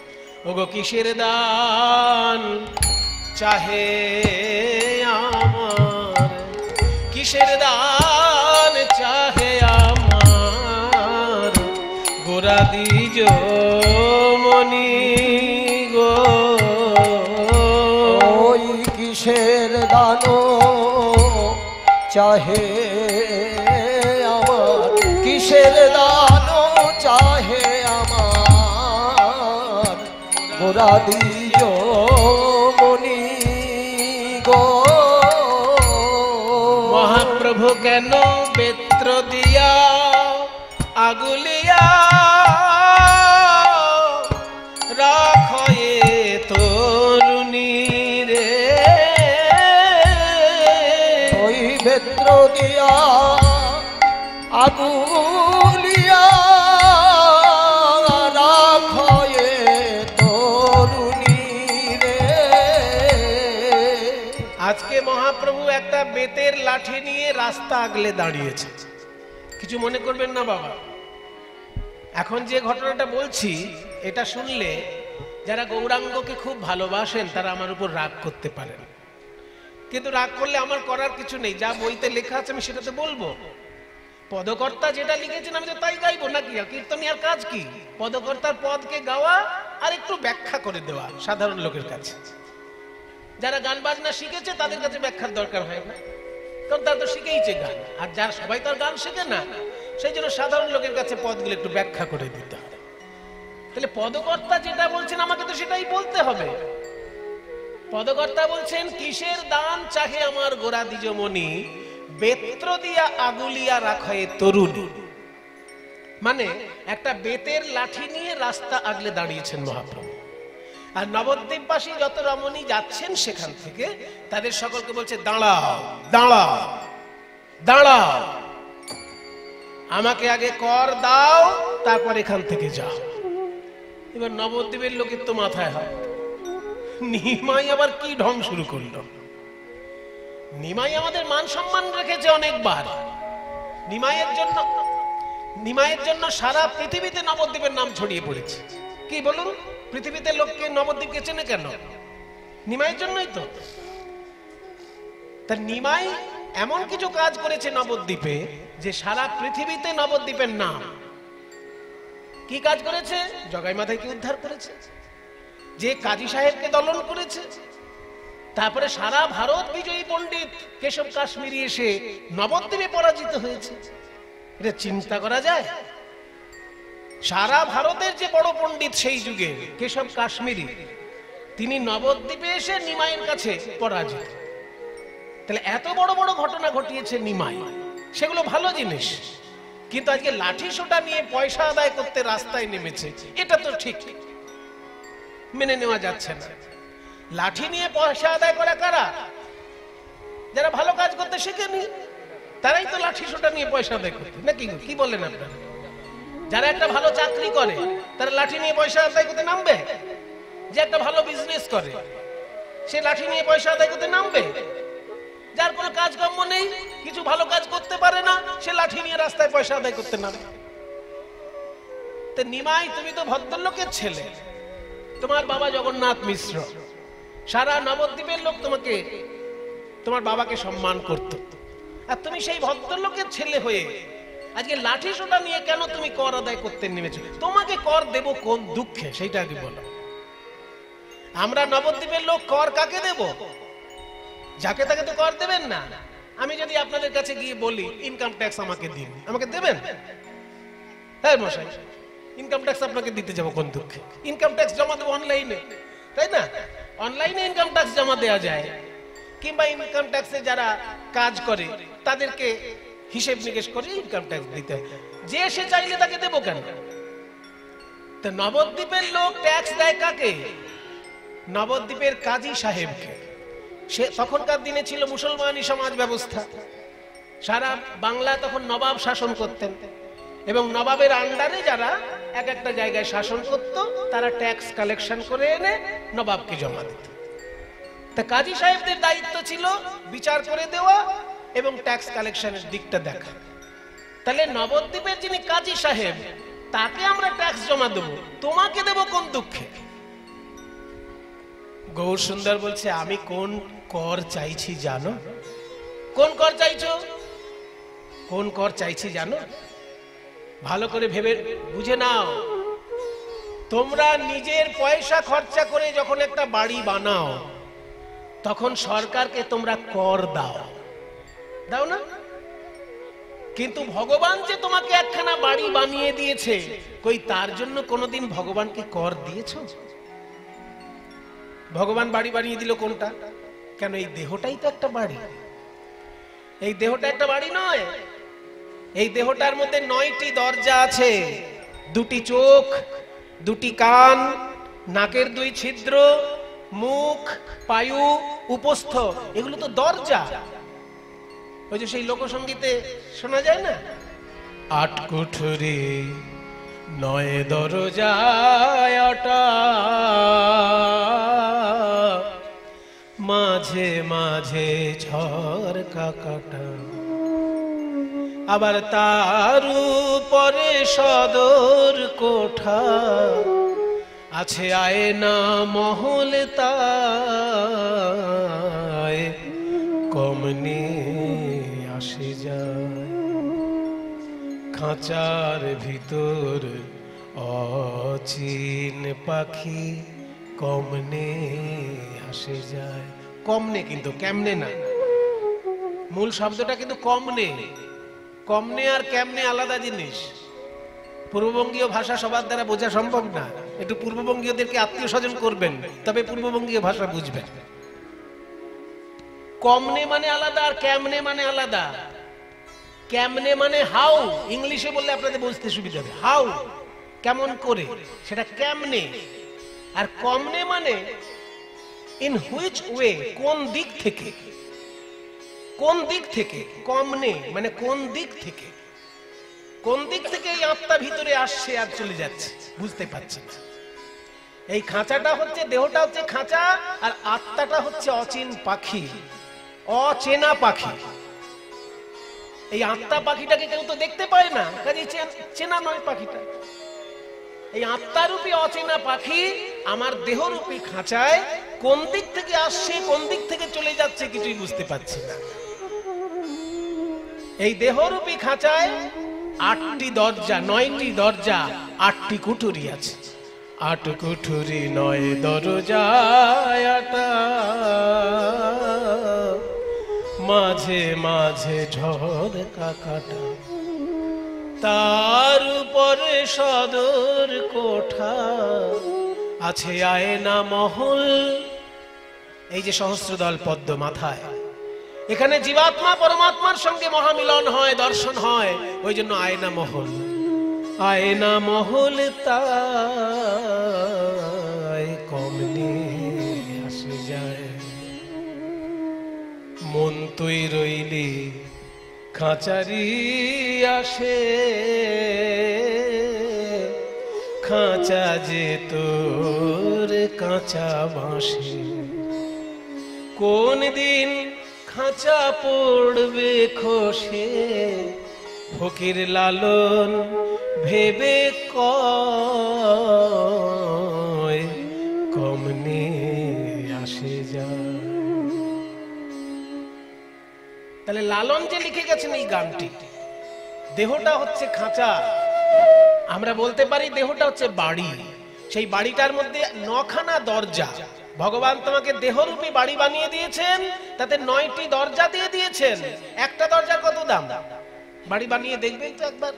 ওগো কিসের দান চাহে আমার, কিসের দান চাহে আমার, গোরা দ্বিজ মনি গো। ওই কিসের দান চাহে আমার, কিসের দান চাহে আমার, গোরা দ্বিজ মনি গো। মহাপ্রভু কেন বেত্র দিয়া আগুলিয়া রাখয়ে তরুণী রে, ওই বেত্র দিয়া আগুলিয়া রাখয়ে তরুণী রে। আজকে মহাপ্রভু একটা বেতের লাঠি নিয়ে রাস্তা আগলে দাঁড়িয়েছে। কিছু মনে করবেন না বাবা, এখন যে ঘটনাটা বলছি এটা শুনলে যারা গৌরাঙ্গকে খুব ভালোবাসেন তারা আমার উপর রাগ করতে পারেন, কিন্তু রাগ করলে আমার করার কিছু নেই। যা বইতে লেখা আছে আমি সেটাতে বলবো। পদকর্তা যেটা লিখেছেন আমি তো তাই গাইবো নাকি? কীর্তনিয়ার কাজ কি? পদকর্তার পদকে গাওয়া আর একটু ব্যাখ্যা করে দেওয়া সাধারণ লোকের কাছে। যারা গান বাজনা শিখেছে তাদের কাছে ব্যাখ্যার দরকার হয় না, কারণ তারা তো শিখেইছে গান। আর যারা সবাই তার গান শেখে না, সেই জন্য সাধারণ লোকের কাছে পদগুলো একটু ব্যাখ্যা করে দিতে হবে। তাহলে পদকর্তা যেটা বলছেন আমাকে তো সেটাই বলতে হবে। পদকর্তা বলছেন কিসের দান চাহে আমার গোরা দ্বিজমণি, বেত্র দিয়া আগুলিয়া রাখে তরুণী। মানে একটা বেতের লাঠি নিয়ে রাস্তা আগলে দাঁড়িয়েছেন মহাপ্রভু। আর নবদ্বীপবাসী যত রমণী যাচ্ছেন সেখান থেকে তাদের সকলকে বলছে দাঁড়াও দাঁড়াও দাঁড়াও, আমাকে আগে কর দাও, তারপর এখান থেকে যাও। এবার নবদ্বীপের লোকের তো মাথায় হয়, নিমাই আবার কি ঢং শুরু করলো? নিমাই আমাদের মান সম্মান রেখেছে অনেকবার। নিমাইয়ের জন্য সারা পৃথিবীতে নবদ্বীপের নাম ছড়িয়ে পড়েছে। কি বলুন, পৃথিবীতে লোককে নবদ্বীপকে চেনে কেন? নিমাইয়ের জন্যই তো। তা নিমাই এমন কিছু কাজ করেছে নবদ্বীপে যে সারা পৃথিবীতে নবদ্বীপের নাম। কি কাজ করেছে? জগাই মাথাকে উদ্ধার করেছে, যে কাজী সাহেবকে দলন করেছে, তারপরে সারা ভারত বিজয়ী পণ্ডিত কেশব কাশ্মীরি এসে নবদ্বীপে পরাজিত হয়েছে। এটা চিন্তা করা যায়? সারা ভারতের যে বড় পণ্ডিত সেই যুগে কেশব কাশ্মীরি, তিনি নবদ্বীপে এসে নিমাইয়ের কাছে পরাজিত। তাহলে এত বড় বড় ঘটনা ঘটিয়েছে নিমাই, সেগুলো ভালো জিনিস। কিন্তু আজকে লাঠি সোটা নিয়ে পয়সা আদায় করতে রাস্তায় নেমেছে, এটা তো ঠিক মেনে নেওয়া যাচ্ছে না। লাঠি নিয়ে পয়সা আদায় করা কারা? যারা ভালো কাজ করতে শেখেনি, তারাই তো লাঠি সোটা নিয়ে পয়সা আদায় করতে, নাকি? কি বলেন আপনারা? যারা একটা ভালো চাকরি করে তারা লাঠি নিয়ে পয়সা আদায় করতে নামবে? যে একটা ভালো বিজনেস করে সে লাঠি নিয়ে পয়সা আদায় করতে নামবে? যার কোনো কাজকর্ম নেই, কিছু ভালো কাজ করতে পারে না, সে লাঠি নিয়ে রাস্তায় পয়সা আদায় করতে নামে। তো নিমাই, তুমি তো ভদ্রলোকের ছেলে, তোমার বাবা জগন্নাথ মিশ্র, সারা নবদ্বীপের লোক তোমাকে, তোমার বাবাকে সম্মান করত, আর তুমি সেই ভদ্রলোকের ছেলে হয়ে আজকে লাঠি সোটা নিয়ে কেন তুমি কর আদায় করতে নেমেছো? তোমাকে কর দেব কোন দুঃখে, সেইটা আগে বলো। আমরা নবদ্বীপের লোক কর কাকে দেব? যাকে তাকে তো কর দেবেন না। আমি যদি আপনাদের কাছে গিয়ে বলি ইনকাম ট্যাক্স আমাকে দিন, আমাকে দেবেন? হ্যাঁ মশাই, ইনকাম ট্যাক্স আপনাকে দিতে যাবো কোন দুঃখে? ইনকাম ট্যাক্স জমা দেবো অনলাইনে, তাই না? অনলাইনে ইনকাম ট্যাক্স জমা দেওয়া যায়, কিংবা ইনকাম ট্যাক্সে যারা কাজ করে তাদেরকে হিসেব নিকেশ করে ইনকাম ট্যাক্স দিতে হয়। যে সে চাইলে তাকে দেবো কেন? তো নবদ্বীপের লোক ট্যাক্স দেয় কাকে? নবদ্বীপের কাজী সাহেবকে। সে তখনকার দিনে ছিল মুসলমানি সমাজ ব্যবস্থা, সারা বাংলা তখন নবাব শাসন করতেন, এবং নবাবের আন্ডারে যারা এক একটা জায়গায় শাসন করত তারা ট্যাক্স কালেকশন করে এনে নবাবকে জমা দিত। তা কাজী সাহেবদের দায়িত্ব ছিল বিচার করে দেওয়া এবং ট্যাক্স কালেকশনের দিকটা দেখা। তাহলে নবদ্বীপের যিনি কাজী সাহেব, তাকে আমরা ট্যাক্স জমা দেবো, তোমাকে দেবো কোন দুঃখে? গৌর সুন্দর বলছে, আমি কোন কর চাইছি জানো? কোন কর চাইছো? কোন কর চাইছি জানো? ভালো করে ভেবে বুঝে নাও। তোমরা নিজের পয়সা খরচা করে যখন একটা বাড়ি বানাও, তখন সরকারকে তোমরা কর দাও, দাও না? কিন্তু ভগবান যে তোমাকে একখানা বাড়ি বানিয়ে দিয়েছে, কই তার জন্য কোনোদিন ভগবানকে কর দিয়েছো? ভগবান বাড়ি বানিয়ে দিল কোনটা? কেন এই দেহটাই তো একটা বাড়ি। এই দেহটা একটা বাড়ি নয়। এই দেহটার মধ্যে 9টি দরজা আছে, 2টি চোখ, 2টি কান, নাকের 2 ছিদ্র, মুখ, পায়ু, উপস্থ, এগুলো তো দরজা। ওই যে সেই লোকসঙ্গীতে শোনা যায় না, 8 কুঠুরি 9 দরজায় আটা, মাঝে মাঝে ঝরকা কাটা, আবার তার উপরে সদর কোঠা, আছে আয়না মহল তাই কমনে আসে যায়, খাঁচার ভিতর অচিন পাখি কমনে আসে যায়। কমনে, কিন্তু কেমনে না। মূল শব্দটা কিন্তু কমনে। কমনে আর কেমনে আলাদা জিনিস। পূর্ববঙ্গীয় ভাষা সবার দ্বারা বোঝা সম্ভব না। একটু পূর্ববঙ্গীয়দেরকে আত্মীয় স্বজন করবেন, তবে পূর্ববঙ্গীয় ভাষা বুঝবেন। কমনে মানে আলাদা আর কেমনে মানে আলাদা। কেমনে মানে হাউ, ইংলিশে বললে আপনাদের বুঝতে সুবিধা হবে। হাউ, কেমন করে, সেটা কেমনে। আর কমনে মানে ইন হুইচ ওয়ে, কোন দিক থেকে। কোন দিক থেকে, কমনে মানে কোন দিক থেকে। কোন দিক থেকে এই আত্মা ভিতরে আসছে আর চলে যাচ্ছে, বুঝতে পারছেন? এই খাঁচাটা হচ্ছে, দেহটা হচ্ছে খাঁচা, আর আত্মাটা হচ্ছে অচিন পাখি, অচেনা পাখি। এই আত্মা পাখিটাকে কেউ তো দেখতে পায় না, কাজে চেনা নয় পাখিটা। এই আত্মারূপী অচেনা পাখি আমার দেহরূপী খাঁচায় কোন দিক থেকে আসছে, কোন দিক থেকে চলে যাচ্ছে, কিছুই বুঝতে পারছি না। এই দেহরূপী খাঁচায় 8টি দরজা, 9টি দরজা, 8টি কুঠুরি আছে। 8 কুঠুরি 9 দরজায় আটা, মাঝে মাঝে ঝরকা কাটা, তার উপরে সদর কোঠা, আছে আয়না মহল। এই যে সহস্রদল পদ্ম মাথায়, এখানে জীবাত্মা পরমাত্মার সঙ্গে মহামিলন হয়, দর্শন হয়, ওই জন্য আয়না মহল। আয়না মহল তাই কমনে আসে যায়, মন তুই রইলি খাঁচারি আসে, খাঁচা যে তোর কাঁচা বাঁশে, কোন দিন খাঁচা পড়বে খসে, ফকির লালন ভেবে কয় কমনে আসে যায়। তাহলে লালন যে লিখে গেছেন এই গানটি, দেহটা হচ্ছে খাঁচা, আমরা বলতে পারি দেহটা হচ্ছে বাড়ি। সেই বাড়িটার মধ্যে 9খানা দরজা। ভগবান তোমাকে দেহরূপী বাড়ি বানিয়ে দিয়েছেন, তাতে 9টি দরজা দিয়ে দিয়েছেন। একটা দরজার কত দাম? বাড়ি বানিয়ে দেখবেন তো একবার।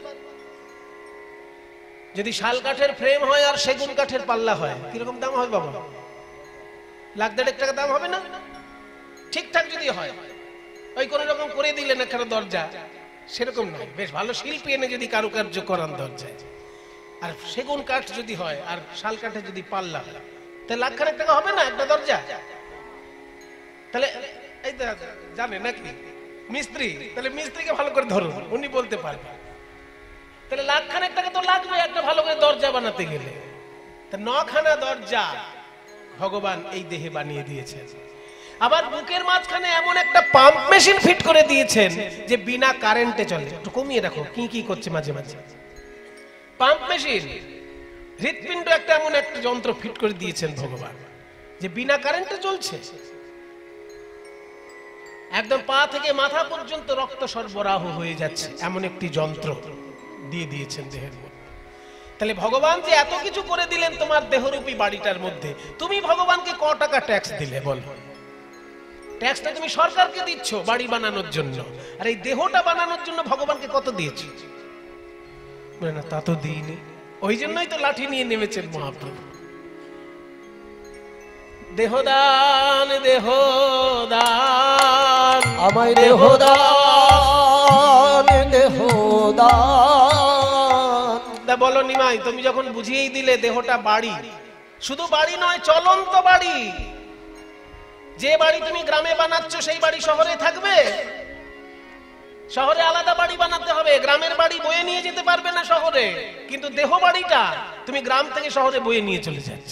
যদি শাল কাঠের ফ্রেম হয় আর সেগুন কাঠের পাল্লা হয়, কিরকম দাম হয় বাবা? 1,50,000 টাকা দাম হবে না? ঠিকঠাক যদি হয়, ওই কোন রকম করে দিলেন একটা দরজা, সেরকম নয়। বেশ ভালো শিল্পী এনে যদি কারুকার্য করান দরজায়, আর সেগুন কাঠ যদি হয় আর শাল কাঠে যদি পাল্লা হয়, তাহলে 1,00,000 টাকা হবে না একটা দরজা? তাহলে এই জানে নাকি মিস্ত্রি, তাহলে মিস্ত্রিকে ভালো করে ধরুন, উনি বলতে পারবেন। তাহলে 1,00,000 টাকা তো লাগবে একটা ভালো করে দরজা বানাতে গেলে। তা 9খানা দরজা ভগবান এই দেহে বানিয়ে দিয়েছেন। আবার বুকের মাঝখানে এমন একটা পাম্প মেশিন ফিট করে দিয়েছেন যে বিনা কারেন্টে চলে। একটু কমিয়ে রাখো, কি কি করছে মাঝে মাঝে। পাম্প মেশিন, হৃৎপিণ্ড একটা এমন একটা যন্ত্র ফিট করে দিয়েছেন ভগবান যে বিনা কারেন্টে চলছে, একদম পা থেকে মাথা পর্যন্ত রক্ত সরবরাহ হয়ে যাচ্ছে এমন একটি যন্ত্র দিয়ে দিয়েছেন দেহের মধ্যে। তাহলে ভগবান যে এত কিছু করে দিলেন তোমার দেহরূপী বাড়িটার মধ্যে, তুমি ভগবানকে ক টাকা ট্যাক্স দিলে বল? ট্যাক্সটা তুমি সরকারকে দিচ্ছ বাড়ি বানানোর জন্য, আর এই দেহটা বানানোর জন্য ভগবানকে কত দিয়েছ? বলে না, তা তো দিইনি। ওই জন্যই তো লাঠি নিয়ে নেমেছেন মহাপ্রভু। দেহদান দেহদান, আমায় দেহদান দেহদান। তা বলো নিমাই, তুমি যখন বুঝিয়েই দিলে দেহটা বাড়ি, শুধু বাড়ি নয়, চলন্ত বাড়ি। যে বাড়ি তুমি গ্রামে বানাচ্ছ সেই বাড়ি শহরে থাকবে? শহরে আলাদা বাড়ি বানাতে হবে, গ্রামের বাড়ি বয়ে নিয়ে যেতে পারবে না শহরে। কিন্তু দেহ বাড়িটা তুমি গ্রাম থেকে শহরে বয়ে নিয়ে চলে যাচ্ছ।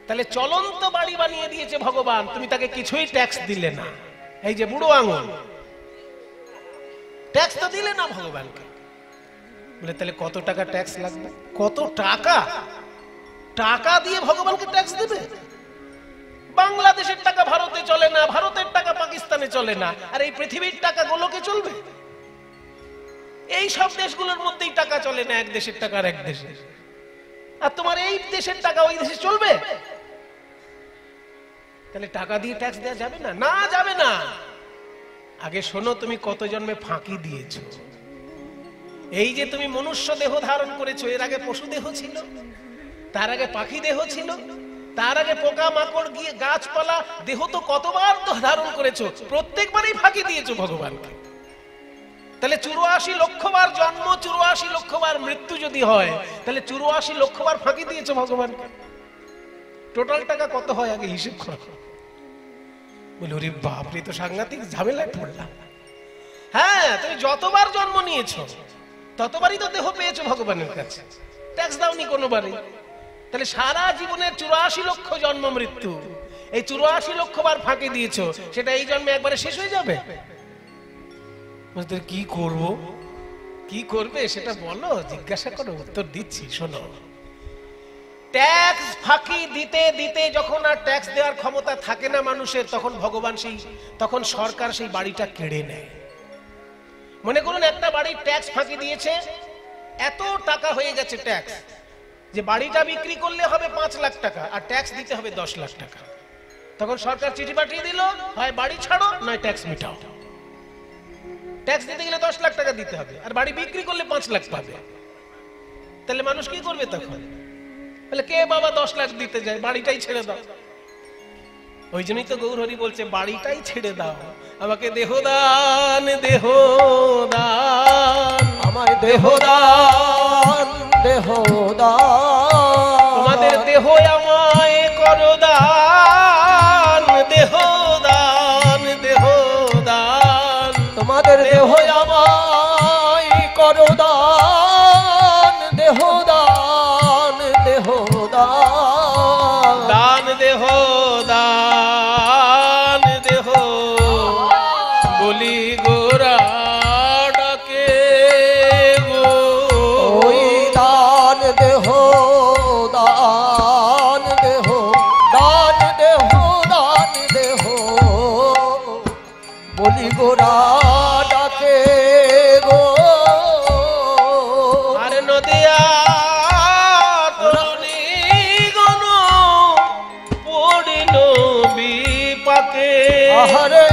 তাহলে চলন্ত বাড়ি বানিয়ে দিয়েছে ভগবান, তুমি তাকে কিছুই ট্যাক্স দিলে না। এই যে বুড়ো আঙুল, ট্যাক্স তো দিলে না ভগবানকে। বলে তাহলে কত টাকা ট্যাক্স লাগবে? কত টাকা? টাকা দিয়ে ভগবানকে ট্যাক্স দেবে? বাংলাদেশের টাকা ভারতে চলে না, ভারতের টাকা পাকিস্তানে চলে না, আর এই পৃথিবীর টাকা গোলকে চলবে? এই সব দেশগুলোর মধ্যেই টাকা চলে না, এক দেশের টাকা আর এক দেশে। আর তোমার এই দেশের টাকা ওই দেশে চলবে? তাহলে টাকা দিয়ে ট্যাক্স দেওয়া যাবে না? না, যাবে না। আগে শোনো, তুমি কত জন্মে ফাঁকি দিয়েছো। এই যে তুমি মনুষ্য দেহ ধারণ করেছো, এর আগে পশু দেহ ছিল, তার আগে পাখি দেহ ছিল, তার আগে পোকা মাকড় গিয়ে গাছপালা দেহ তো কতবার তো ধারণ করেছো, প্রত্যেকবারই ফাঁকি দিয়েছো ভগবানকে। তাহলে 84 লক্ষ বার জন্ম, 84 লক্ষ বার মৃত্যু যদি হয়, তাহলে 84 লক্ষ বার ফাঁকি দিয়েছো ভগবানকে। টোটাল টাকা কত হয় আগে হিসেব করো। বলি ওরে বাপরে, তো সাংঘাতিক ঝামেলায় পড়লাম। হ্যাঁ, তুমি যতবার জন্ম নিয়েছো ততবারই তো দেহ পেয়েছো ভগবানের কাছে, ট্যাক্স দাওনি কোনোবারই। তাহলে সারা জীবনের 84 লক্ষ জন্ম মৃত্যু, এই 84 লক্ষ বার ফাঁকি দিয়েছো, সেটা এই জন্মে একবারে শেষ হয়ে যাবে? কি করব, কি করবে সেটা বলো, জিজ্ঞাসা করো, উত্তর দিচ্ছি। শোনো, ট্যাক্স ফাঁকি দিতে দিতে যখন আর ট্যাক্স দেওয়ার ক্ষমতা থাকে না মানুষের, তখন ভগবান তখন সরকার সেই বাড়িটা কেড়ে নেয়। মনে করুন একটা বাড়ির ট্যাক্স ফাঁকি দিয়েছে, এত টাকা হয়ে গেছে ট্যাক্স, যে বাড়িটা বিক্রি করলে হবে 5 লাখ টাকা আর ট্যাক্স দিতে হবে 10 লাখ টাকা। তখন সরকার চিঠি পাঠিয়ে দিল, হয় বাড়ি ছাড়ো নয় ট্যাক্স মিটাও। ট্যাক্স দিতে গেলে 10 লাখ টাকা দিতে হবে, আর বাড়ি বিক্রি করলে 5 লাখ পাবে। তাহলে মানুষ কি করবে তখন? বলে কে বাবা 10 লাখ দিতে যায়, বাড়িটাই ছেড়ে দাও। ওই জন্যই তো গৌরহরি বলছে বাড়িটাই ছেড়ে দাও, আমাকে দেহদান দেহদান, আমায় দেহদান দেহদান। তোমাদের দেহ আমায় করো দান, দেহদান দেহদান। তোমাদের দেহ আমায় করো দান, দেহদান দেহদান। দান দেহ দান দেহ, বলি গোরা ডাকে গো। ওই দান দেহ দান দেহ, দান দেহ দান দেহ, বলি গোরা ডাকে গো। আর নদিয়া তরুণী গণ পড়িল বিপাকে। আহারে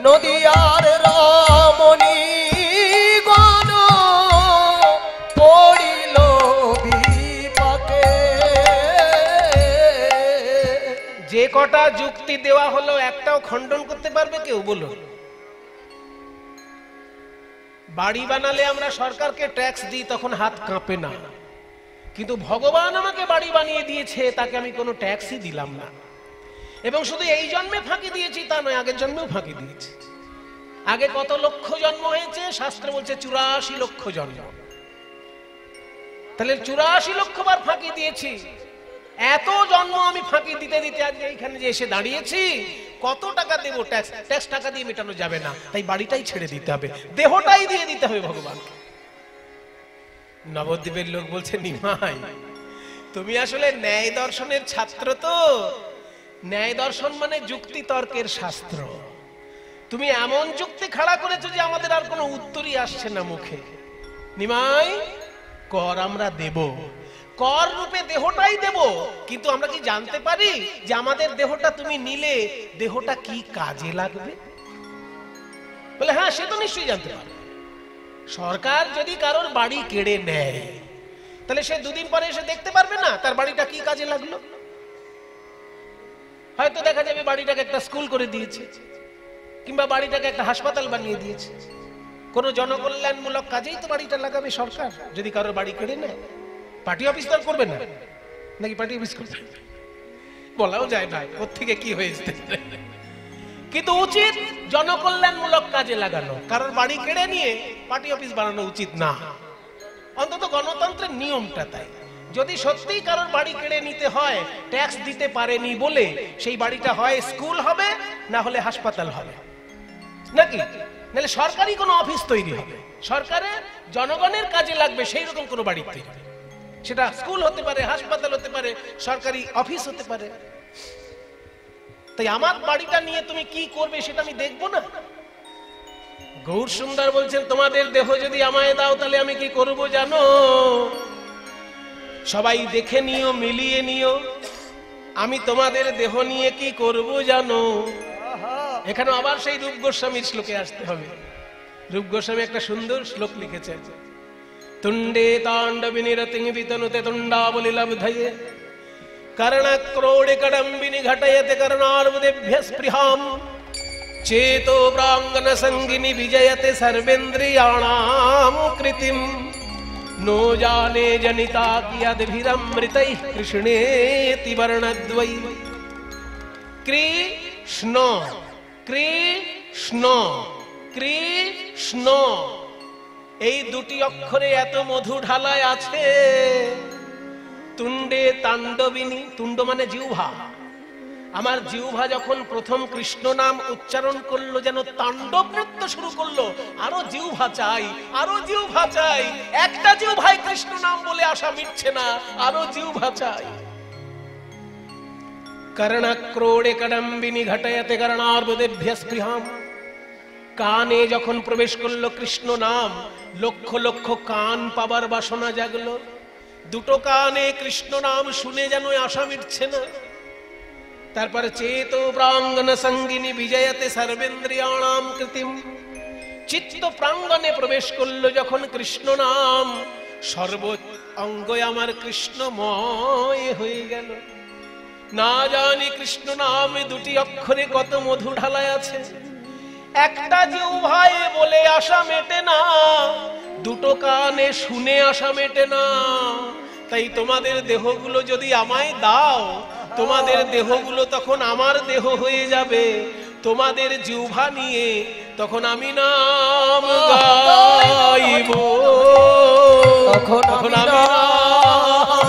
নদিয়ার রমণী গণ পড়িল বিপাকে। যে কটা যুক্তি দেওয়া হলো একটাও খণ্ডন করতে পারবে কেউ? বলো। বাড়ি বানালে আমরা সরকারকে ট্যাক্স দিই, তখন হাত কাঁপে না। কিন্তু ভগবান আমাকে বাড়ি বানিয়ে দিয়েছে, তাকে আমি কোনো ট্যাক্সই দিলাম না। এবং শুধু এই জন্মে ফাঁকি দিয়েছি তা নয়, আগের জন্মেও ফাঁকি দিয়েছি। আগে কত লক্ষ জন্ম হয়েছে? শাস্ত্রে বলছে 84 লক্ষ জন্ম। তাহলে 84 লক্ষ বার ফাঁকি দিয়েছি। এত জন্ম আমি ফাঁকি দিতে দিতে আজকে এইখানে যে এসে দাঁড়িয়েছি, কত টাকা দেবো? ট্যাক্স, ট্যাক্স টাকা দিয়ে মেটানো যাবে না, তাই বাড়িটাই ছেড়ে দিতে হবে, দেহটাই দিয়ে দিতে হবে ভগবানকে। নবদ্বীপের লোক বলছে, নিমাই তুমি আসলে ন্যায় দর্শনের ছাত্র তো। ন্যায় দর্শন মানে যুক্তি তর্কের শাস্ত্র। তুমি এমন যুক্তি খাড়া করেছো যে আমাদের আর কোনো উত্তরই আসছে না মুখে। নিমাই, কর আমরা দেব, কর রূপে দেহটাই দেব, কিন্তু আমরা কি জানতে পারি যে আমাদের দেহটা তুমি নিলে দেহটা কি কাজে লাগবে? বলে হ্যাঁ, সে তো নিশ্চয়ই জানতে পারে। সরকার যদি কারোর বাড়ি কেড়ে নেয়, তাহলে সে দুদিন পরে এসে দেখতে পারবে না তার বাড়িটা কি কাজে লাগলো? হয়তো দেখা যাবে বাড়িটাকে একটা স্কুল করে দিয়েছে, কিংবা বাড়িটাকে একটা হাসপাতাল বানিয়ে দিয়েছে। কোনো জনকল্যাণমূলক কাজেই তো বাড়িটা লাগাবে সরকার। যদি কারোর বাড়ি কেড়ে নেয়, পার্টি অফিস তো করবে না, নাকি পার্টি অফিস করবে? বলাও যায় না ওর থেকে কি হয়েছে। কিন্তু উচিত জনকল্যাণমূলক কাজে লাগানো, কারোর বাড়ি কেড়ে নিয়ে পার্টি অফিস বানানো উচিত না। অন্তত গণতন্ত্রের নিয়মটা তাই। যদি সত্যিই কারোর বাড়ি কেড়ে নিতে হয়, ট্যাক্স দিতে পারেনি বলে সেই বাড়িটা হয় স্কুল হবে, না হলে হাসপাতাল হবে, নাকি নাহলে সরকারি কোনো অফিস তৈরি হবে, সরকারের জনগণের কাজে লাগবে সেই রকম কোনো বাড়ি তৈরি। সেটা স্কুল হতে পারে, হাসপাতাল হতে পারে, সরকারি অফিস হতে পারে। তাই আমার বাড়িটা নিয়ে তুমি কি করবে সেটা আমি দেখবো না? গৌর সুন্দর বলছেন, তোমাদের দেহ যদি আমায় দাও তাহলে আমি কি করব জানো? সবাই দেখে নিও, মিলিয়ে নিও, আমি তোমাদের দেহ নিয়ে কি করব জানো? এখানে আবার সেই রূপ গোস্বামীর শ্লোকে আসতে হবে। রূপ গোস্বামী একটা সুন্দর শ্লোক লিখেছেন। তুণ্ডে তাণ্ডবিনিরতিং বিতনুতে তুণ্ডাবলিলব্ধয়ে कर्णक्रोडे कडम्बिनी घटयते कर्णार्बुदेभ्यः स्पृहाम् चेतो प्रांगण संगिनी विजयते सर्वेन्द्रियाणां कृतिम् नो जाने जनिता कियद्भिरमृतैः कृष्णेति वर्णद्वै। कृष्ण कृष्ण कृष्ण এই দুটি অক্ষরে এত মধু ঢালায় আছে। তুণ্ডে তাণ্ডবিনী, তুণ্ড মানে জিহ্বা। আমার জিহ্বা যখন প্রথম কৃষ্ণ নাম উচ্চারণ করলো, যেন তাণ্ডব নৃত্য শুরু করলো। আরো জিহ্বা চাই, আরো জিহ্বা চাই। একটা জিহ্বায় কৃষ্ণ নাম বলে আশা মিটছে না, আরো জিহ্বা চাই। कर्णक्रोडे कडम्बिनी घटयते कर्णार्बुदेभ्यः स्पृहाम्। কানে যখন প্রবেশ করলো কৃষ্ণ নাম, লক্ষ লক্ষ কান পাবার বাসনা জাগলো। দুটো কানে কৃষ্ণ নাম শুনে যেন আশা মিটছে না। তারপরে চেতো প্রাঙ্গণ সঙ্গিনী বিজয়তে সর্বেন্দ্রিয়াণাম কৃতিম। চিত্ত প্রাঙ্গণে প্রবেশ করলো যখন কৃষ্ণ নাম, সর্ব অঙ্গ আমার কৃষ্ণময় হয়ে গেল। না জানি কৃষ্ণ নামে দুটি অক্ষরে কত মধু ঢালায় আছে। একটা জিহ্বায় বলে আশা মেটে না, দুটো কানে শুনে আশা মেটে না। তাই তোমাদের দেহগুলো যদি আমায় দাও, তোমাদের দেহগুলো তখন আমার দেহ হয়ে যাবে। তোমাদের জিহ্বা নিয়ে তখন আমি নাম গাইব, তখন আমি নাম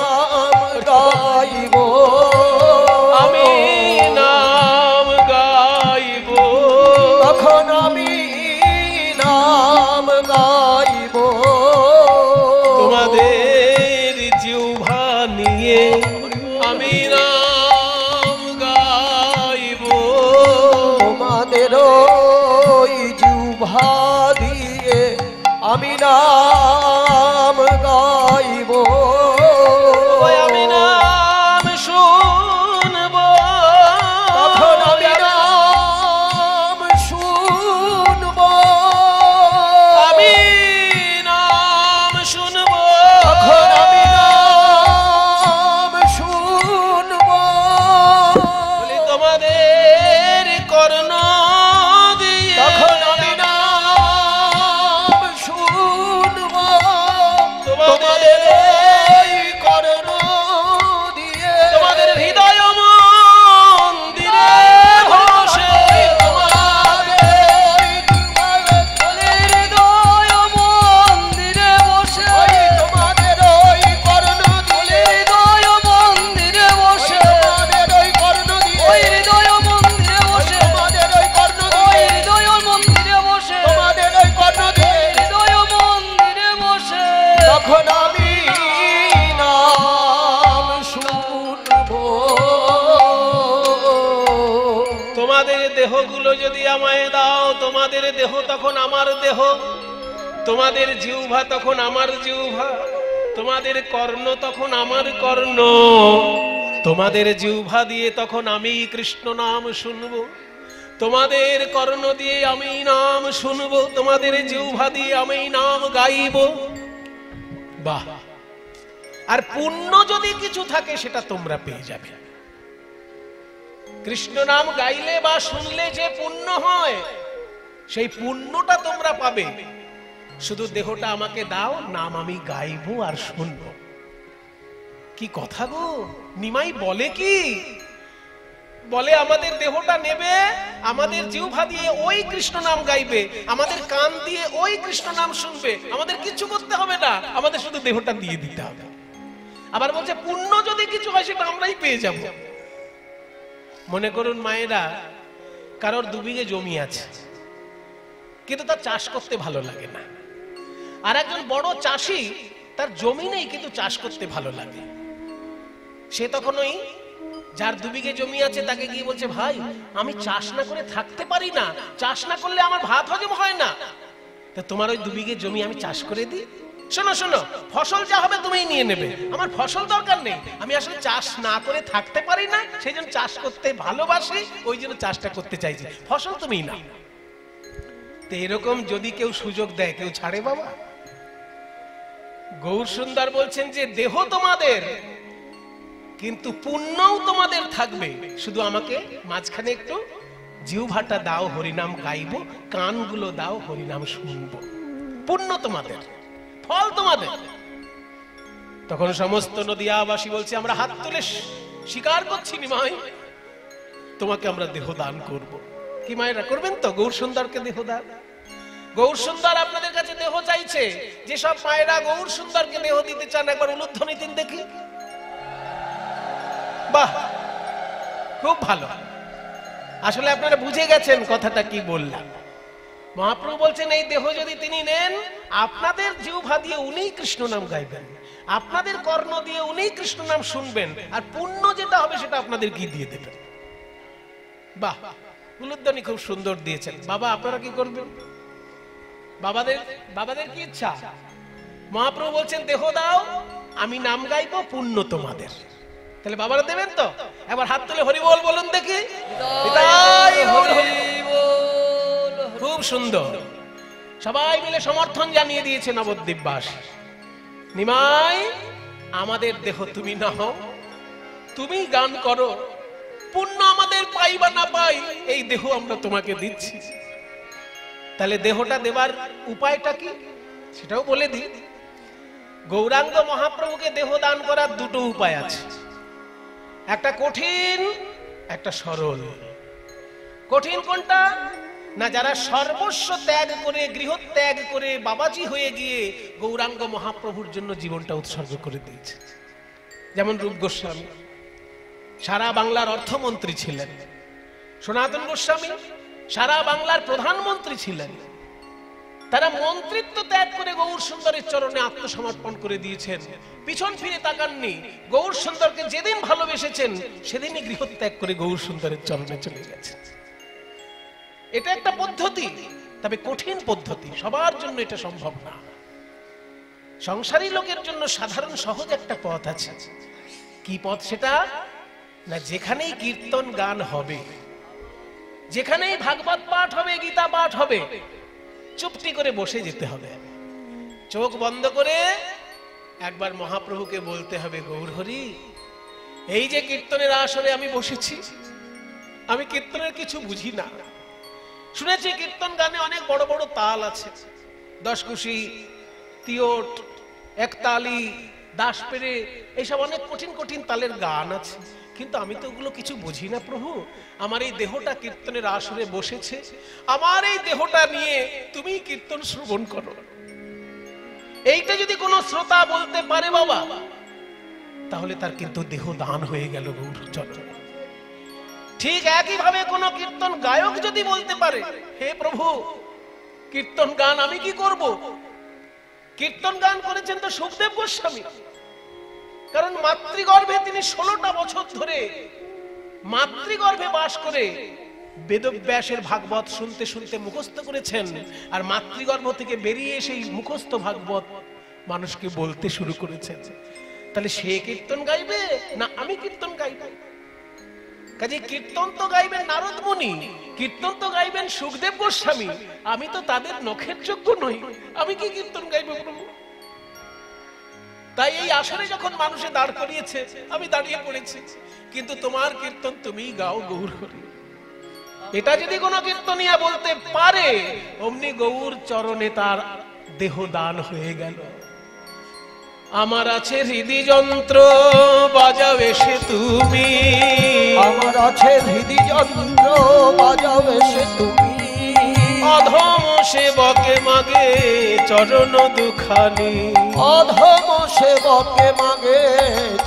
গাইব, আমি নাম গাইব, তখন আমি নাম গাইব। তোমাদের জিহ্বা নিয়ে আমি নাম গাইব, তোমাদের ওই জিহ্বা দিয়ে আমি নাম গাইব। আমি নাম শুনব, তখন আমি নাম শুনব, আমি নাম শুনব, তখন আমি নাম শুনব। বলি তোমাদের কর্ণ দিয়ে তখন আমি নাম শুনব, তোমাদের দেহগুলো যদি আমায় দাও, তোমাদের দেহ তখন আমার দেহ, তোমাদের জিহ্বা তখন আমার জিহ্বা, তোমাদের কর্ণ তখন আমার কর্ণ, তোমাদের জিহ্বা দিয়ে তখন আমি কৃষ্ণ নাম শুনবো, তোমাদের কর্ণ দিয়ে আমি নাম শুনবো, তোমাদের জিহ্বা দিয়ে আমি নাম গাইব। বাহ! আর পুণ্য যদি কিছু থাকে সেটা তোমরা পেয়ে যাবে। কৃষ্ণ নাম গাইলে বা শুনলে যে পুণ্য হয়, সেই পুণ্যটা তোমরা পাবে। শুধু দেহটা আমাকে দাও, নাম আমি গাইবো আর শুনবো। কি কথা গো! নিমাই বলে কি? বলে আমাদের দেহটা নেবে, আমাদের জিহ্বা দিয়ে ওই কৃষ্ণ নাম গাইবে, আমাদের কান দিয়ে ওই কৃষ্ণ নাম শুনবে, আমাদের কিছু করতে হবে না, আমাদের শুধু দেহটা দিয়ে দিতে হবে। আবার বলছে পুণ্য যদি কিছু হয় সেটা আমরাই পেয়ে যাব। মনে করুন মায়েরা, কারোর 2 বিঘে জমি আছে, কিন্তু তার চাষ করতে ভালো লাগে না। আর একজন বড় চাষি, তার জমি নেই কিন্তু চাষ করতে ভালো লাগে। সে তখন ওই যার 2 বিঘে জমি আছে তাকে গিয়ে বলছে, ভাই আমি চাষ না করে থাকতে পারি না, চাষ না করলে আমার ভাত হজম হয় না, তা তোমার ওই 2 বিঘে জমি আমি চাষ করে দিই। শোনো শোনো, ফসল যা হবে তুমিই নিয়ে নেবে, আমার ফসল দরকার নেই, আমি আসলে চাষ না করে থাকতে পারি না, সেই জন্য চাষ করতে ভালোবাসি, ওই জন্য চাষটা করতে চাইছি, ফসল তুমিই নাও। তো এরকম যদি কেউ সুযোগ দেয়, কেউ ছাড়ে বাবা? গৌর সুন্দর বলছেন যে দেহ তোমাদের, কিন্তু পুণ্যও তোমাদের থাকবে, শুধু আমাকে মাঝখানে একটু জিহ্বাটা দাও, হরিনাম গাইবো, কানগুলো দাও, হরিনাম শুনবো। পুণ্য তোমাদের, ফল তোমাদের। তখন সমস্ত নদিয়াবাসী বলছে, আমরা হাত তুলে স্বীকার করছি নিমাই, তোমাকে আমরা দেহ দান করব। কি মায়েরা করবেন তো গৌর সুন্দরকে দেহ দান? গৌর সুন্দর আপনাদের কাছে দেহ চাইছে। যেসব মায়েরা গৌর সুন্দরকে দেহ দিতে চান, একবার উলুধ্বনি দিন দেখি। বাহ, খুব ভালো। আসলে আপনারা বুঝে গেছেন কথাটা কি বললাম। মহাপ্রভু বলছেন এই দেহ যদি তিনি নেন, আপনাদের জিহ্বা দিয়ে উনি কৃষ্ণ নাম গাইবেন, আপনাদের কর্ণ দিয়ে উনি কৃষ্ণ নাম শুনবেন, আর পুণ্য যেটা হবে সেটা আপনাদের কি দিয়ে দেবেন। বাহ, উলুধ্বনি খুব সুন্দর দিয়েছেন। বাবা আপনারা কি করবেন? বাবাদের কি ইচ্ছা? মহাপ্রভু বলছেন দেহ দাও, আমি নাম গাইবো, পুণ্য তোমাদের। তাহলে বাবারা দেবেন তো? একবার হাত তুলে হরি বল বলুন দেখি। খুব সুন্দর, সবাই মিলে সমর্থন জানিয়ে দিয়েছে নবদ্বীপবাসী। নিমাই, আমাদের দেহ তুমি নাও, তুমি গান করো, পুণ্য আমাদের পাই বা না পাই, এই দেহ আমরা তোমাকে দিচ্ছি। তাহলে দেহটা দেবার উপায়টা কি সেটাও বলে দিই। গৌরাঙ্গ মহাপ্রভুকে দেহ দান করার 2টো উপায় আছে, একটা কঠিন, একটা সরল। কঠিন কোনটা? না, যারা সর্বস্ব ত্যাগ করে, গৃহত্যাগ করে বাবাজি হয়ে গিয়ে গৌরাঙ্গ মহাপ্রভুর জন্য জীবনটা উৎসর্গ করে দিয়েছে। যেমন রূপ গোস্বামী সারা বাংলার অর্থমন্ত্রী ছিলেন, সনাতন গোস্বামী সারা বাংলার প্রধানমন্ত্রী ছিলেন। তারা মন্ত্রিত্ব ত্যাগ করে গৌর সুন্দরের চরণে আত্মসমর্পণ করে দিয়েছেন, পিছন ফিরে তাকাননি। গৌর সুন্দরকে যেদিন ভালোবেসেছেন সেদিনই গৃহত্যাগ করে গৌর সুন্দরের চরণে চলে গেছেন। এটা একটা পদ্ধতি, তবে কঠিন পদ্ধতি, সবার জন্য এটা সম্ভব না। সংসারী লোকের জন্য সাধারণ সহজ একটা পথ আছে। কি পথ সেটা? না, যেখানেই কীর্তন গান হবে, যেখানেই ভাগবত পাঠ হবে, গীতা পাঠ হবে, চুপটি করে বসে যেতে হবে, চোখ বন্ধ করে একবার মহাপ্রভুকে বলতে হবে, গৌর হরি, এই যে কীর্তনের আসরে আমি বসেছি, আমি কীর্তনের কিছু বুঝি না। শুনেছি কীর্তন গানে অনেক বড় বড় তাল আছে, দশকুশি, তিয়ট, একতালি, দাসপেরে, এইসব অনেক কঠিন কঠিন তালের গান আছে, কিন্তু আমি তো ওগুলো কিছু বুঝি না। প্রভু, আমার এই দেহটা কীর্তনের আসরে বসেছে, আমার এই দেহটা নিয়ে তুমি কীর্তন শ্রবণ করো। এইটা যদি কোনো শ্রোতা বলতে পারে বাবা, তাহলে তার কিন্তু দেহ দান হয়ে গেল গৌর চরণে। ঠিক একইভাবে কোন কীর্তন গায়ক যদি বলতে পারে, হে প্রভু, কীর্তন গান আমি কি করব? কীর্তন গান করেছেন তো সুখদেব গোস্বামী, কারণ মাতৃগর্ভে তিনি 16টা বছর ধরে মাতৃগর্ভে বাস করে বেদব্যাসের ভাগবত শুনতে শুনতে মুখস্থ করেছেন, আর মাতৃগর্ভ থেকে বেরিয়ে সেই মুখস্থ ভাগবত মানুষকে বলতে শুরু করেছেন। তাহলে সে কীর্তন গাইবে না আমি কীর্তন গাইব? কাজে কীর্তন তো গাইবেন নারদ মুনি, কীর্তন তো গাইবেন সুখদেব গোস্বামী। আমি তো তাদের নখের যোগ্য নই, আমি কি কীর্তন গাইব প্রভু? তাই এই আসরে যখন মানুষে দাঁড় করিয়েছে আমি দাঁড়িয়ে পড়েছি, কিন্তু তোমার কীর্তন তুমিই গাও গৌর হরি। এটা যদি কোনো কীর্তনিয়া বলতে পারে, অমনি গৌর চরণে তার দেহ দান হয়ে গেল। আমার আছে হৃদি যন্ত্র বাজাও এসে তুমি, আমার আছে হৃদি যন্ত্র বাজাও এসে তুমি, অধম সেবকে মাগে চরণ দুখানি, অধম সেবকে মাগে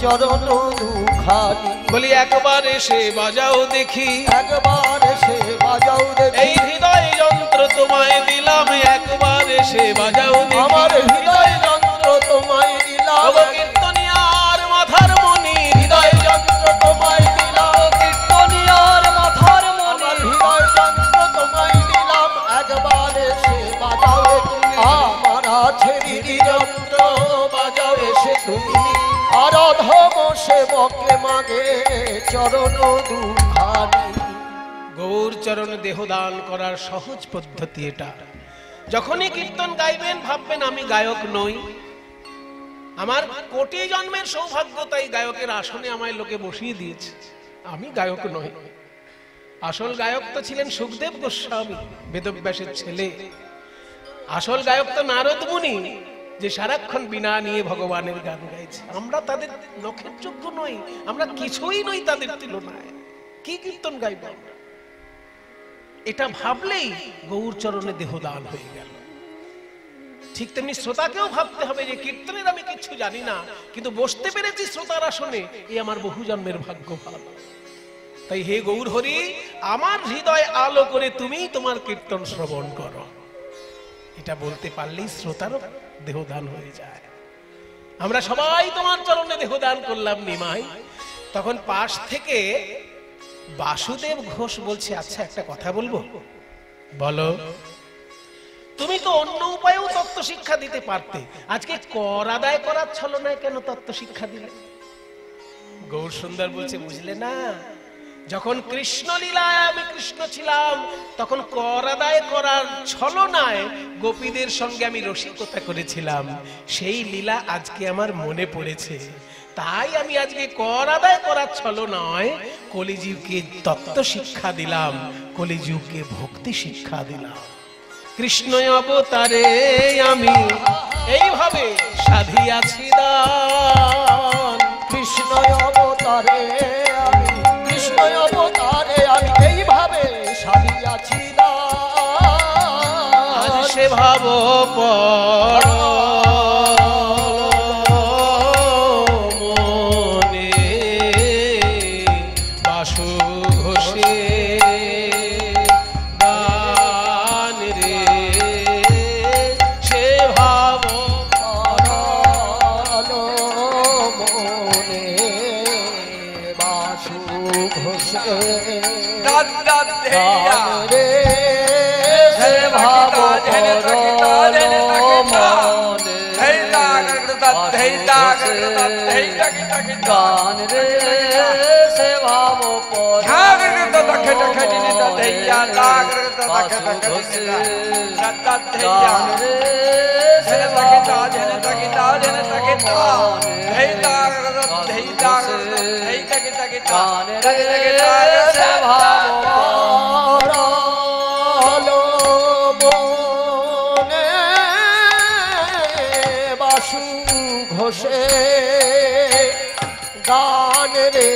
চরণ দুখানি। বলি একবার এসে বাজাও দেখি, একবার এসে বাজাও দেখি, এই হৃদয় যন্ত্র তোমায় দিলাম, একবার এসে বাজাও দেখি। আমার হৃদয় যন্ত্র তোমায় দিলাম, কীর্তনিয়ার মাথার মনি, হৃদয় যন্ত্র তোমায় দিলাম, কীর্তনিয়ার মাথার মনি, হৃদয় যন্ত্র তোমায় দিলাম, একবার এসে বাজাও তুমি। আমার আছে হৃদি যন্ত্র বাজাও এসে তুমি, আর অধম সেবকে মাগে চরণ দুখানি। গৌর চরণ দেহ দান করার সহজ পদ্ধতি এটা। যখনই কীর্তন গাইবেন ভাববেন আমি গায়ক নই, আমার কোটি জন্মের সৌভাগ্য, তাই গায়কের আসনে আমায় লোকে বসিয়ে দিয়েছে, আমি গায়ক নই। আসল গায়ক তো ছিলেন সুখদেব গোস্বামী, বেদব্যাসের ছেলে। আসল গায়ক তো নারদ মুনি, যে সারাক্ষণ বিনা নিয়ে ভগবানের গান গাইছে। আমরা তাদের নখের যোগ্য নই, আমরা কিছুই নই তাদের তুলনায়, কি কীর্তন গাইব আমরা? এটা ভাবলেই গৌর চরণে দেহ দান হয়ে গেল। ঠিক তেমনি শ্রোতাকেও ভাবতে হবে যে কীর্তনের আমি কিছু জানি না, কিন্তু বসতে পেরেছি শ্রোতার আসনে, এই আমার বহু জন্মের ভাগ্য ভালো। তাই হে গৌর হরি, আমার হৃদয় আলো করে তুমি তোমার কীর্তন শ্রবণ করো, এটা বলতে পারলেই শ্রোতারও দেহদান হয়ে যায়। আমরা সবাই তোমার চরণে দেহদান করলাম নিমাই। তখন পাশ থেকে বাসুদেব ঘোষ বলছে, আচ্ছা একটা কথা বলবো, বলো। তুমি তো অন্য উপায়েও তত্ত্ব শিক্ষা দিতে পারতে, আজকে কর আদায় করার ছলনায় কেন তত্ত্ব শিক্ষা দিলে? গৌর সুন্দর বলছে, বুঝলে না, যখন কৃষ্ণ লীলায় আমি কৃষ্ণ ছিলাম, তখন কর আদায় করার ছলনায় গোপীদের সঙ্গে আমি রসিকতা করেছিলাম, সেই লীলা আজকে আমার মনে পড়েছে, তাই আমি আজকে কর আদায় করার ছলনায় কলিযুগকে তত্ত্ব শিক্ষা দিলাম, কলিযুগকে ভক্তি শিক্ষা দিলাম। কৃষ্ণ অবতারে আমি এইভাবে সাধিয়াছি দান, কৃষ্ণ অবতারে আমি, কৃষ্ণ অবতারে আমি এইভাবে সাজিয়াছি দান। আজ সে ভাব পর মনে বাসু ঘোষে গান রে, সে ভাব মনে বাসু ঘোষে রে, সে ভাব মনে গান রে, সে ভাব বাসু ঘোষে গান রে,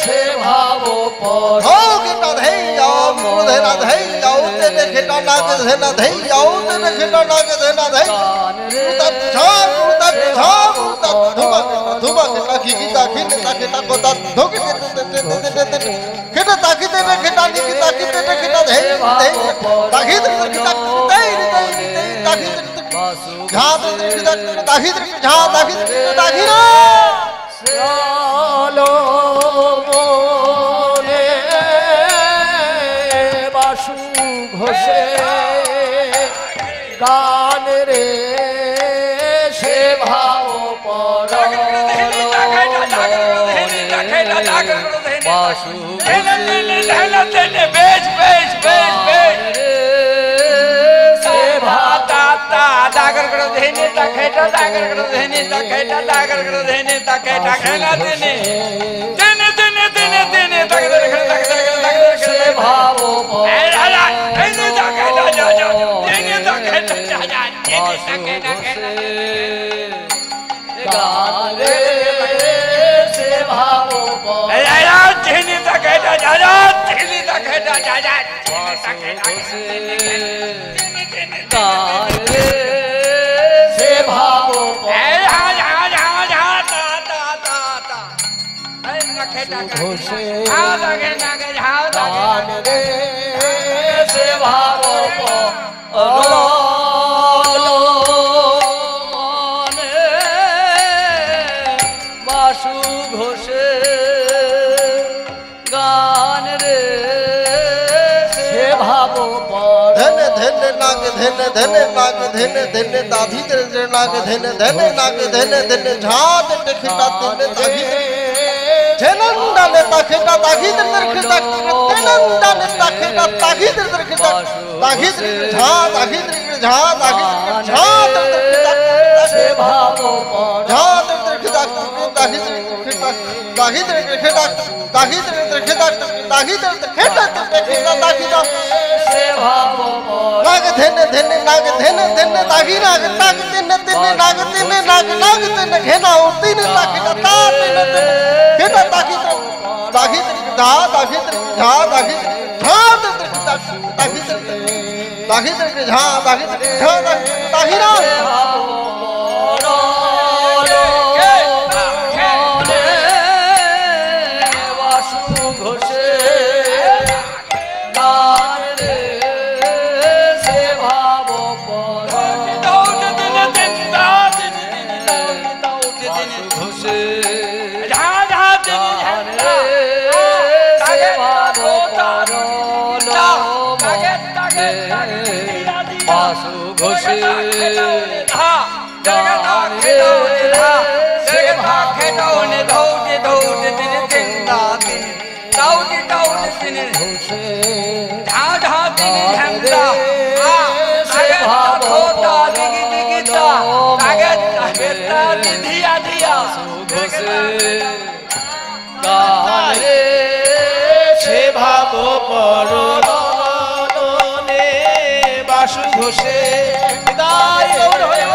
সে ভাব পর ঘোষে গান রে সে ভাব বাসু বেশ বেশ বেশ বেশ दागर करो देने तकेटा दागर करो देने तकेटा दागर करो देने तकेटा खेला देने देने देने देने देने तकेटा तकेटा से भावो ए राजा देने तकेटा जा जा देने तकेटा जा जा देने तकेटा गारे से भावो ए राजा देने तकेटा जा जा देने तकेटा जा जा तकेटा गारे से भावो घोषे गान रे से भावो बासु घोषे गान रे से भावो धन धन नाग धन धन नाग धन धन दाधी धन नाग धन धन नाग धन धन झाद टखना धन दाधी झनंदा ने ताखेटा दागी धन खिता झनंदा ने ताखेटा दागी धन खिता दागी झा दागी झा दागी झा खिता से भावो झा खिता दागी खिता दागी खिता दागी खिता दागी खिता दागी से भावो नाग धन धन नाग धन धन दागी नाग नाग धन धन नाग धन नाग नाग धन घेना तीन ताखेटा ता तीन घेना दागी दागी धा दागी झा दागी झा दागी दागी झा दागी झा दागी ना बासु घोषे गान रे से भावो घोषे সে ভাব পরনে বাসু ঘোষে তাই গৌর হয়ে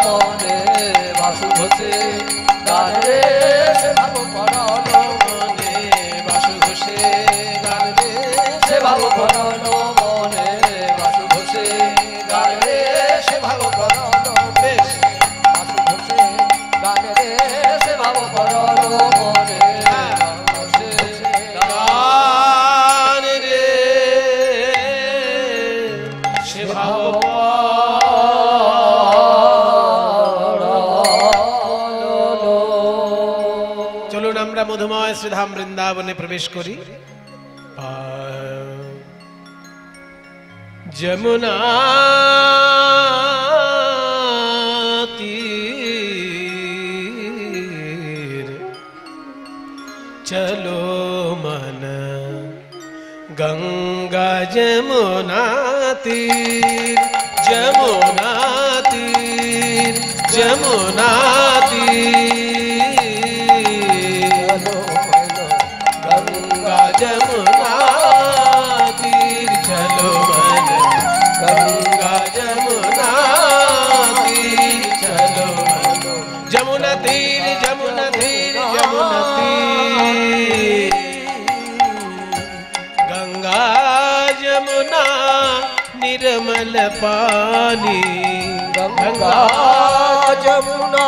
মনে বাসু ঘোষে গান রে সে ভাবো মনে বাসু ঘোষে গান রে সে ভাবো মনে বাসু ঘোষে গান রে সে ভাবো বেশ বাসু ঘোষে গান রে সে ভাবো মনে গান রে সে ভাব চলুন আমরা মধুময় শ্রীধাম বৃন্দাবনে প্রবেশ করি যমুনা তীর চলো মন গঙ্গা যমুনা তীর যমুনা তীর যমুনা তীর গঙ্গা যমুনা তীর চলো মন গঙ্গা যমুনা তীর চলো যমুনা তীর যমুনা তীর যমুনা তীর गंगा यमुना निर्मल पानी गंगा जमुना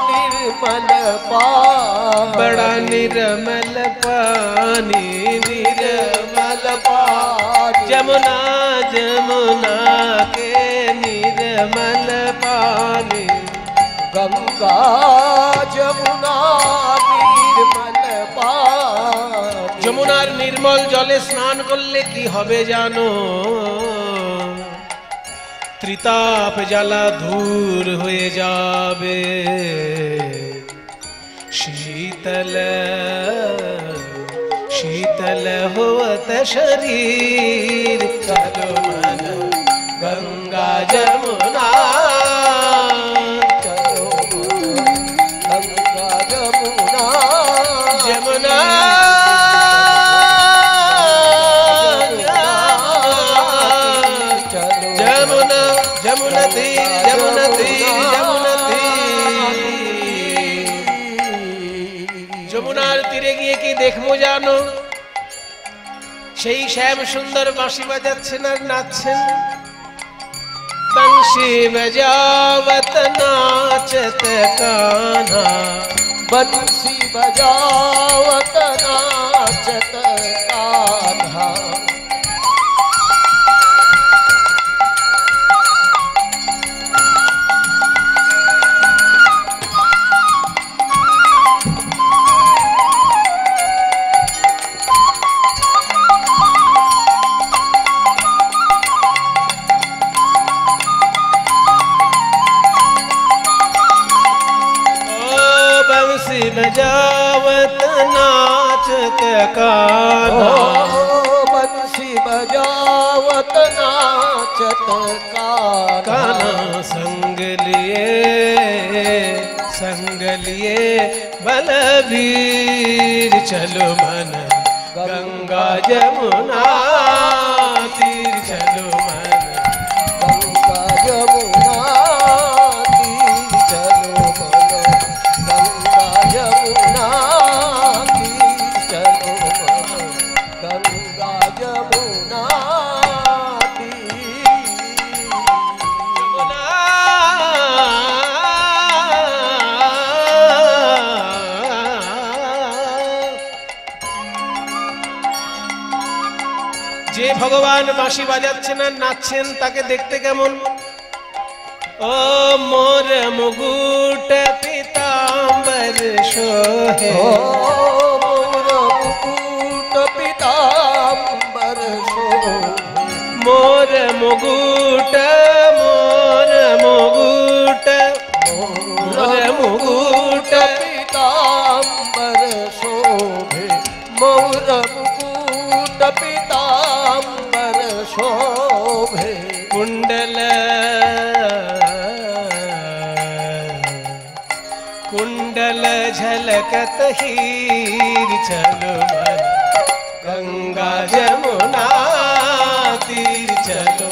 निर्मल पानी बड़ा निर्मल पानी निर्मल पानी यमुना जमुना के निर्मल पानी गंगा जमुना निर्मल पानी যমুনার নির্মল জলে স্নান করলে কি হবে জানো? ত্রিতাপ জ্বালা দূর হয়ে যাবে, शीतल शीतल होत शरीर। चलो मन गंगा जमुना, चलो गंगा जमुना, जमुना जमुना जमुना तीर, जमुना तीर, जमुना तीर। যমুনার তীরে গিয়ে কি দেখবো জানো? সেই শ্যাম সুন্দর বাঁশি বাজাচ্ছেন আর নাচছেন। बंशी बजावत नाचत कान्हा, बंसी बजावत नाचत कान्हा। बजावत नाचत कान्हा, बंसी बजावत नाचत कान्हा। संग लिए बलबीर, चलो मन गंगा जमुना तीर। चलो मन गंगा जमुना तीर, चलो मन गंगा जमुना तीर, चलो मन गंगा जमुना तीर। যে ভগবান বাঁশি বাজাচ্ছেন আর নাচছেন তাকে দেখতে কেমন? ও মোর মুকুট পীতাম্বর শোহে, ओ मोर मुकुट पीताम्बर शोभे, मोर मुकुट, मोर मुकुट, मोर मुकुट पीताम्बर शोभे, मोर मुकुट पीताम्बर शोभे। कुंडल कुंडल झलकत हीर। चलो मन गंगा जमुना तीर। चलो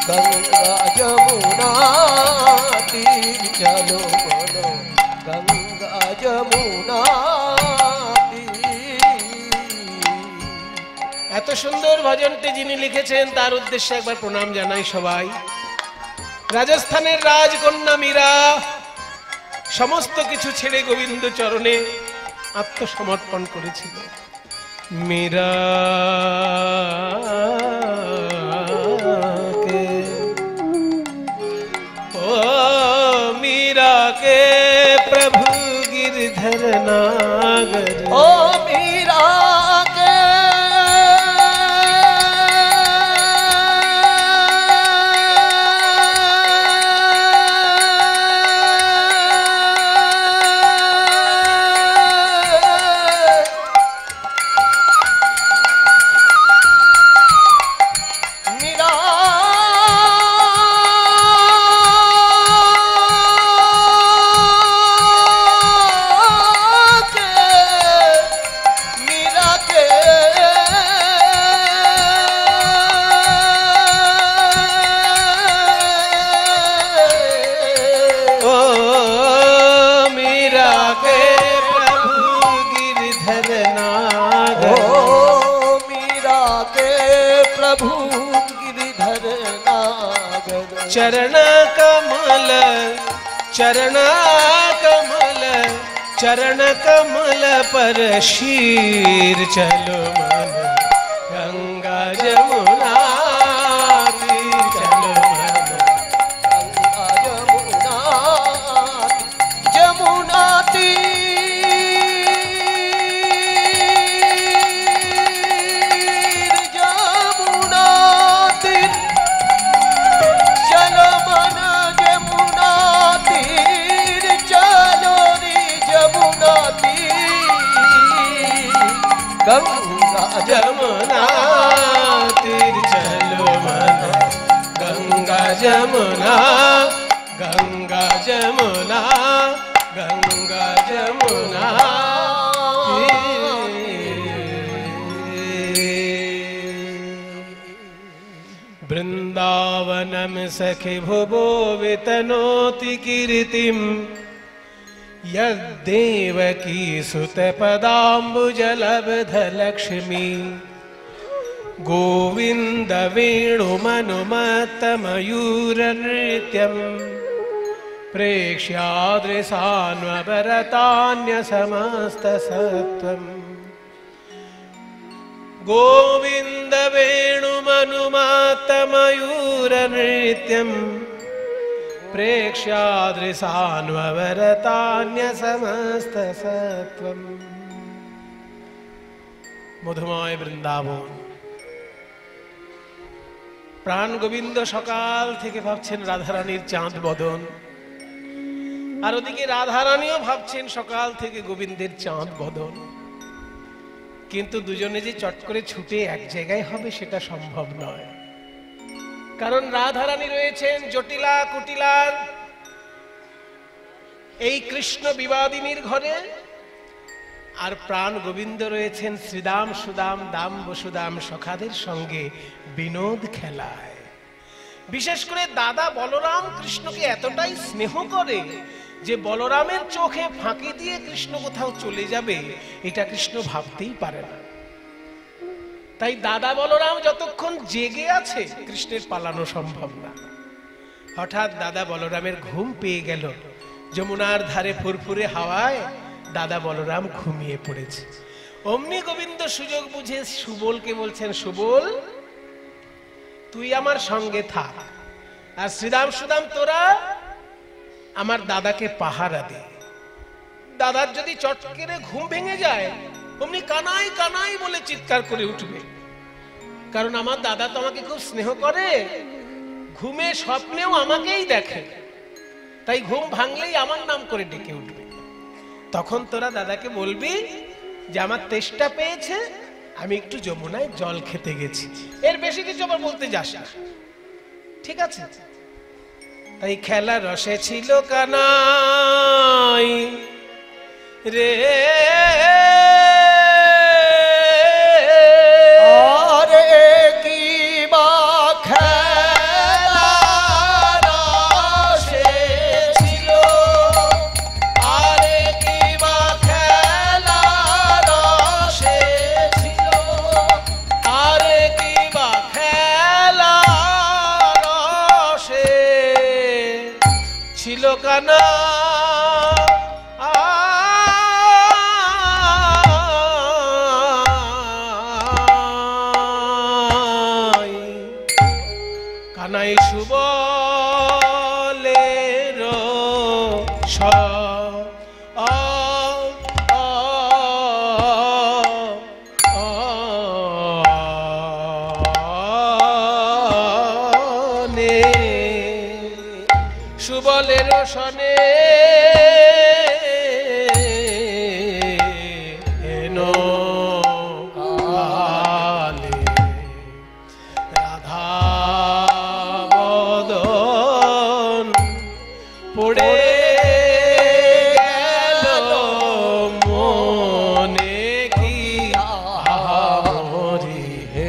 गंगा जमुना तीर, चलो बोलो गंगा जमुना तीर। এত সুন্দর ভজনটি যিনি লিখেছেন তার উদ্দেশ্যে একবার প্রণাম জানাই সবাই। রাজস্থানের রাজকন্যা মীরা সমস্ত কিছু ছেড়ে গোবিন্দ চরণে আত্মসমর্পণ করেছিল। মীরা मीरा के प्रभु गिरधर नागर, ओ मीरा के मीरा प्रभु गिरिधर नागर। चरण कमल, चरण कमल, चरण कमल पर शीर। चलो मन गंगा जमुना तीर। चलो मन गंगा जमुना, जमुना तीर। गंगा जमुना तीर चलो मन गंगा जमुना गंगा जमुना गंगा जमुना वृंदावनम सखि भुवो वितनोति कीर्तिम यद्देवकी सुत पदाम्बुजलब्ध लक्ष्मी गोविंद वेणुमनुमत्त मयूर नृत्यम प्रेक्ष्यादृशान्वरतान्य समस्त सत्वम गोविंद वेणुमनुमत्त मयूर नृत्यम प्रेक्ष्यादृशान्वरतान्य समस्त सत्वम। মধুময় বৃন্দাবন, প্রাণ গোবিন্দ সকাল থেকে ভাবছেন রাধারানীর চাঁদ বদন, আর ওদিকে রাধারানীও ভাবছেন সকাল থেকে গোবিন্দের চাঁদ বদন। কিন্তু দুজনে যে চট করে ছুটে এক জায়গায় হবে সেটা সম্ভব নয়, কারণ রাধারানী রয়েছেন জটিলা কুটিলার এই কৃষ্ণ বিবাদিনীর ঘরে, আর প্রাণ গোবিন্দ রয়েছেন শ্রীদাম সুদাম দাম বসুদাম সখাদের সঙ্গে বিনোদ খেলায়। বিশেষ করে দাদা বলরাম কৃষ্ণকে এতটাই স্নেহ করে যে বলরামের চোখে ফাঁকি দিয়ে কৃষ্ণ কোথাও চলে যাবে এটা কৃষ্ণ ভাবতেই পারে না। তাই দাদা বলরাম যতক্ষণ জেগে আছে কৃষ্ণের পালানো সম্ভব না। হঠাৎ দাদা বলরামের ঘুম পেয়ে গেল, যমুনার ধারে ফুরফুরে হাওয়ায় দাদা বলরাম ঘুমিয়ে পড়েছে। অমনি গোবিন্দ সুযোগ বুঝে সুবলকে বলছেন, সুবল তুই আমার সঙ্গে থাক, আর শ্রীদাম সুদাম তোরা আমার দাদাকে পাহারা দে। দাদার যদি চট করে ঘুম ভেঙে যায় অমনি কানাই কানাই বলে চিৎকার করে উঠবে, কারণ আমার দাদা তো আমাকে খুব স্নেহ করে, ঘুমে স্বপ্নেও আমাকেই দেখে, তাই ঘুম ভাঙলেই আমার নাম করে ডেকে উঠবে। তখন তোরা দাদাকে বলবি যে আমার তেষ্টা পেয়েছে, আমি একটু যমুনায় জল খেতে গেছি, এর বেশি কিছু আবার বলতে যাস না, ঠিক আছে? তাই খেলা রসে ছিল কানাই রে, আরে কি বা খেলা রসে ছিল, আরে কি বা খেলা রসে ছিল, আরে কি বা খেলা রসে ছিল কানা কানাই সুবলের সুবলের সনে এনো কালে রাধা বদন পড়ে গেল মনে কি আহারি হে।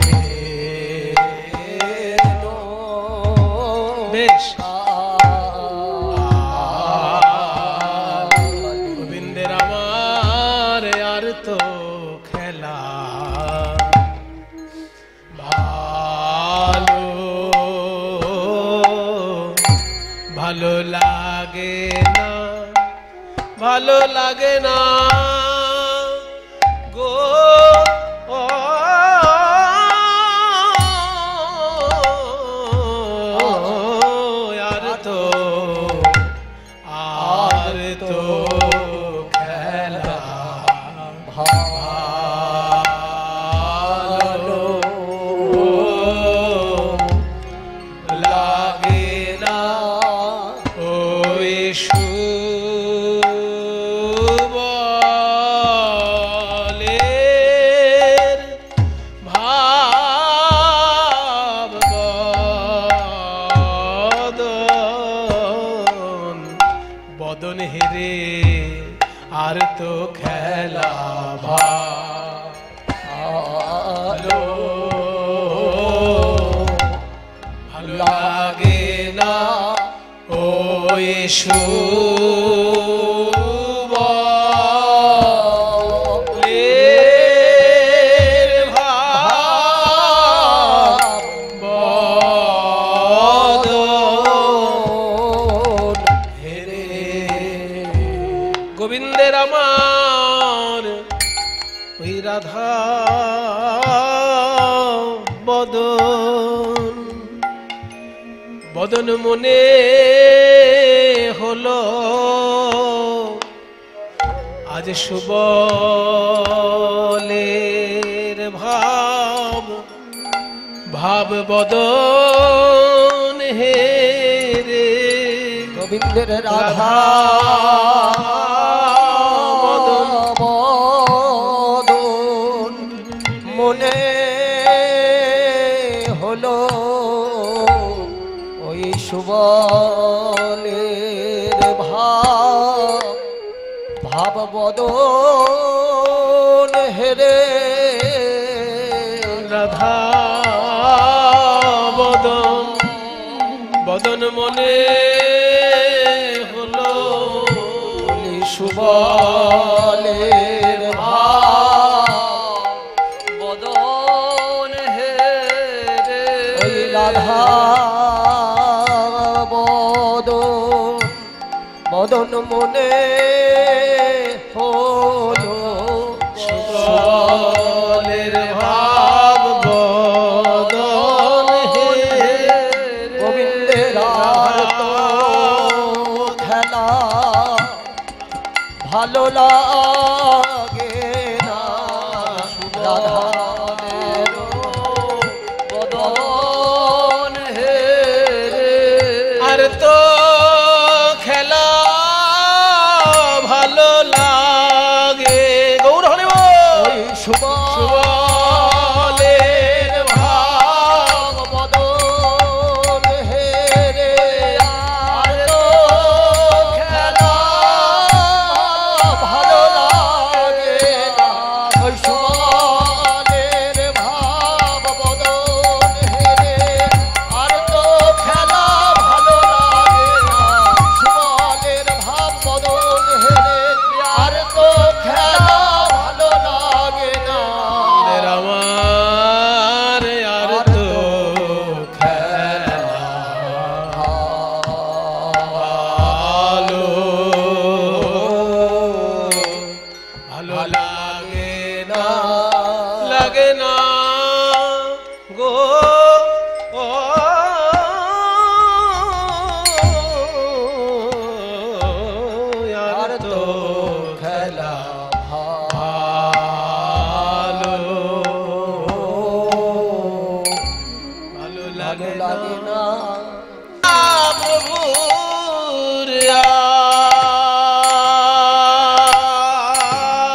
বেশ গোবিন্দের আমার আর তো খেলা ভালো ভালো লাগে না, ভালো লাগে না গো আর তো খেলা ভালো লাগে না ওই সুবলে সুবলের ভাব বদন হেরে গোবিন্দের আমার ওই রাধা বদন বদন মনে হলো আজ সুবলের ভাব ভাব বদন হে রে গোবিন্দের রাধা বদন বদন মনে হলো ওই সুবলের ভাব বদন হেরে রাধা বদন বদন মনে হলো ওই সুবলের বদন হেরে ওই রাধা বদন মনে হলো সুবলের ভাব বদন হে গোবিন্দের আর তো খেলা ভালো লাগে না রাধাদের বদন হে আর তো খেলা ভালো লাগে গৌর হরে ওই সুবলের ভাব বদন হে রে আর তো খেলা ভালো লাগে না ওই সুবলের ভাব বদন হে রে আর তো খেলা ভালো লাগে না সুবলের ভাব বদন হে রে আর তো খেলা ভালো লাগে না আমার আর তো খেলা ভালো ভালো লাগে না গো আর তো খেলা ভালো ভালো লাগে না প্রভুর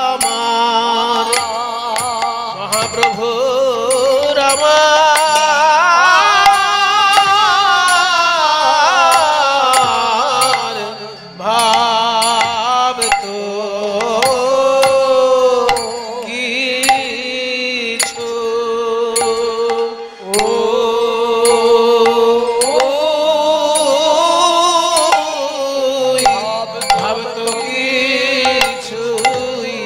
আমার মহাপ্রভুর আমার ভাব তো কিছু ভাব তো কিছুই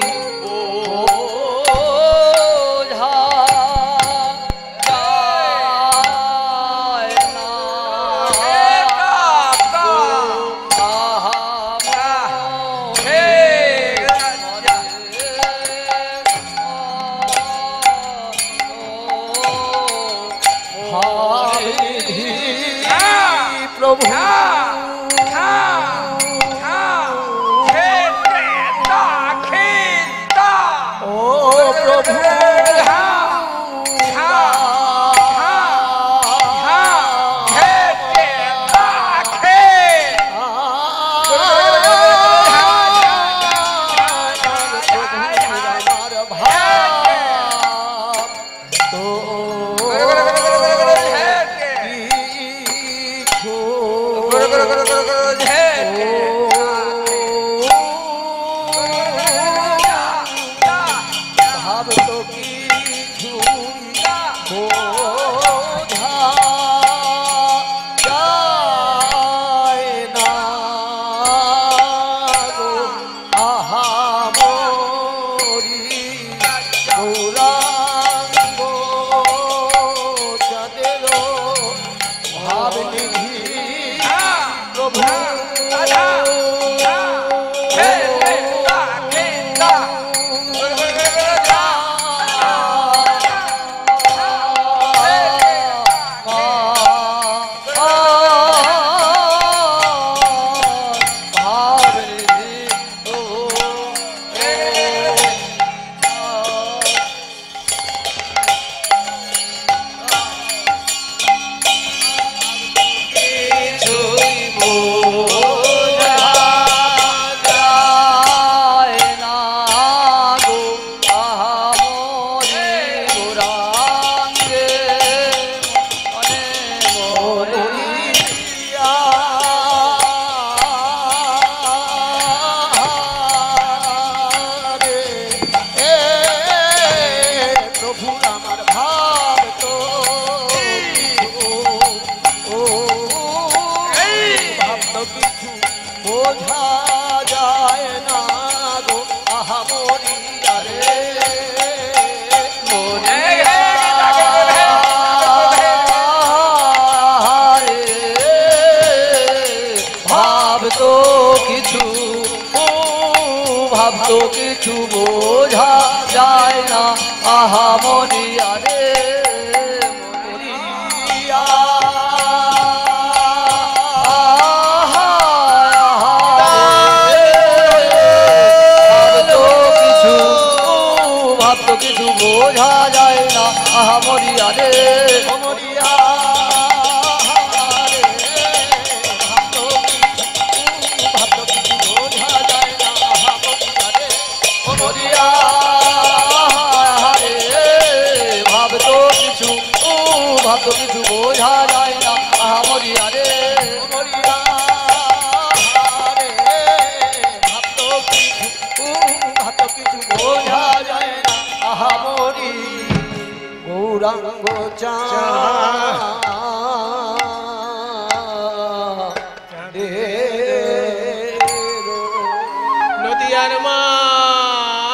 প্রভু ও প্রভু ভাব তো কিছু বোঝা যায় না তো কিছু বোঝা যায় না আহা মরিয়া রে মরিয়া কিছু বোঝা যায় না আহা মরিয়া রে মরিয়া ভাবতো কিছু বোঝা যায় না আহা মরিয়া রে মরিয়া রে ভাবতো কিছু বোঝা যায় না আহা মরি গৌরাঙ্গ নদিয়ার মাঝারে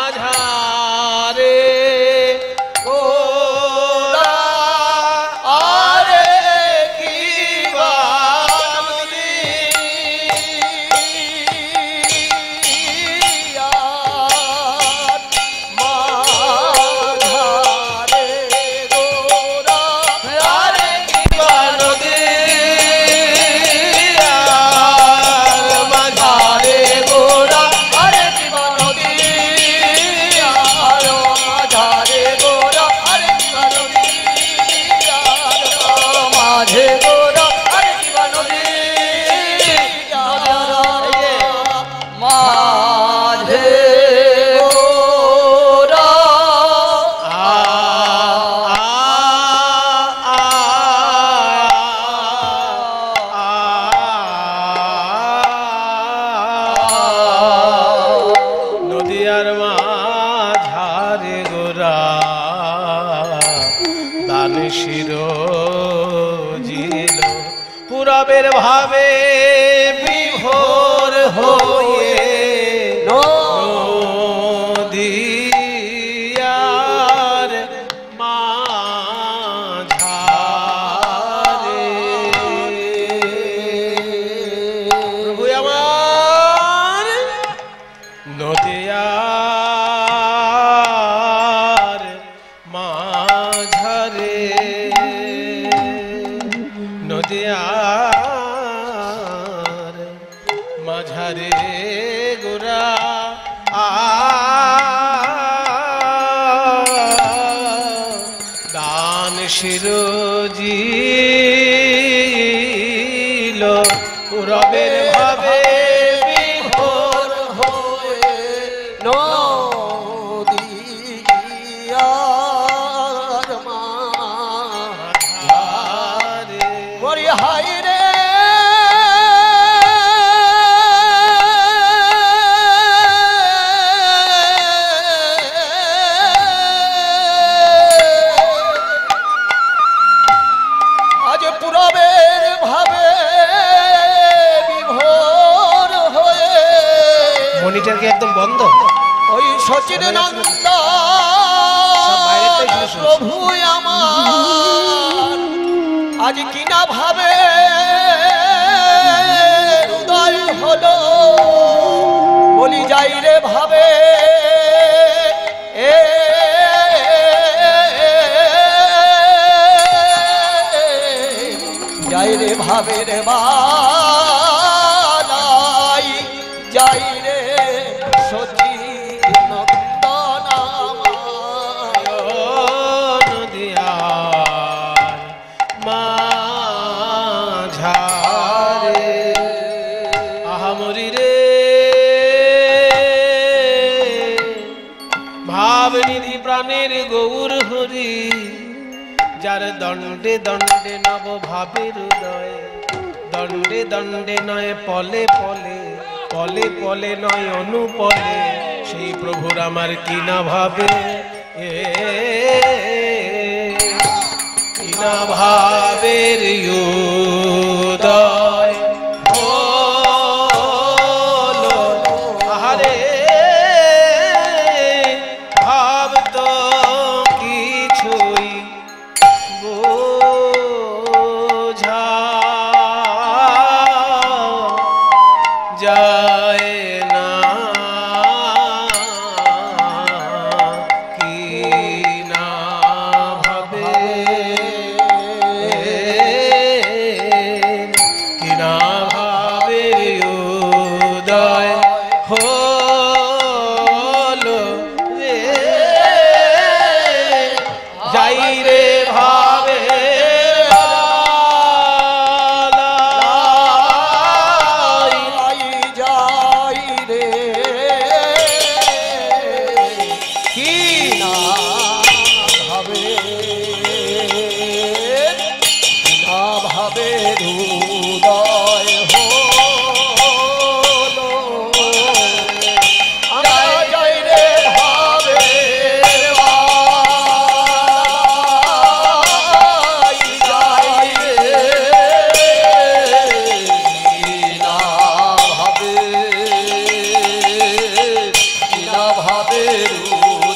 পুরবের ভাবে বিভোর হয়ে নদিয়ার মাঝারে প্রভু আমার নদিয়ার মাঝারে নদিয়ার মাঝারে গোরা দান শিরোজিল পুরবের ভাবে বিভোর হয়ে নদিয়ার মাঝারে মরিয়া হাই রে আজ পুরবের ভাবে বিভোর হয়ে মনিটর কি একদম বন্ধ ওই সচিন নন্দ প্রভু আমার আজ কিনা ভাবে উদয় হলো বলি যাই রে ভাবে এ যাই রে ভাবে রে বালাই যাই রে সচিন নন্দন নদিয়ার মাঝারে আহামরি রে ভাবনিধি প্রাণের গৌর হরি যার দণ্ডে দণ্ডে নব ভাবের উদয় দণ্ডে দণ্ডে নয় পলে পলে পলে পলে নয় অনুপলে সেই প্রভুর আমার কি না ভাবে কি না ভাবের উদয় হলো আহারে ভাব তো কিছুই বোঝা যায় না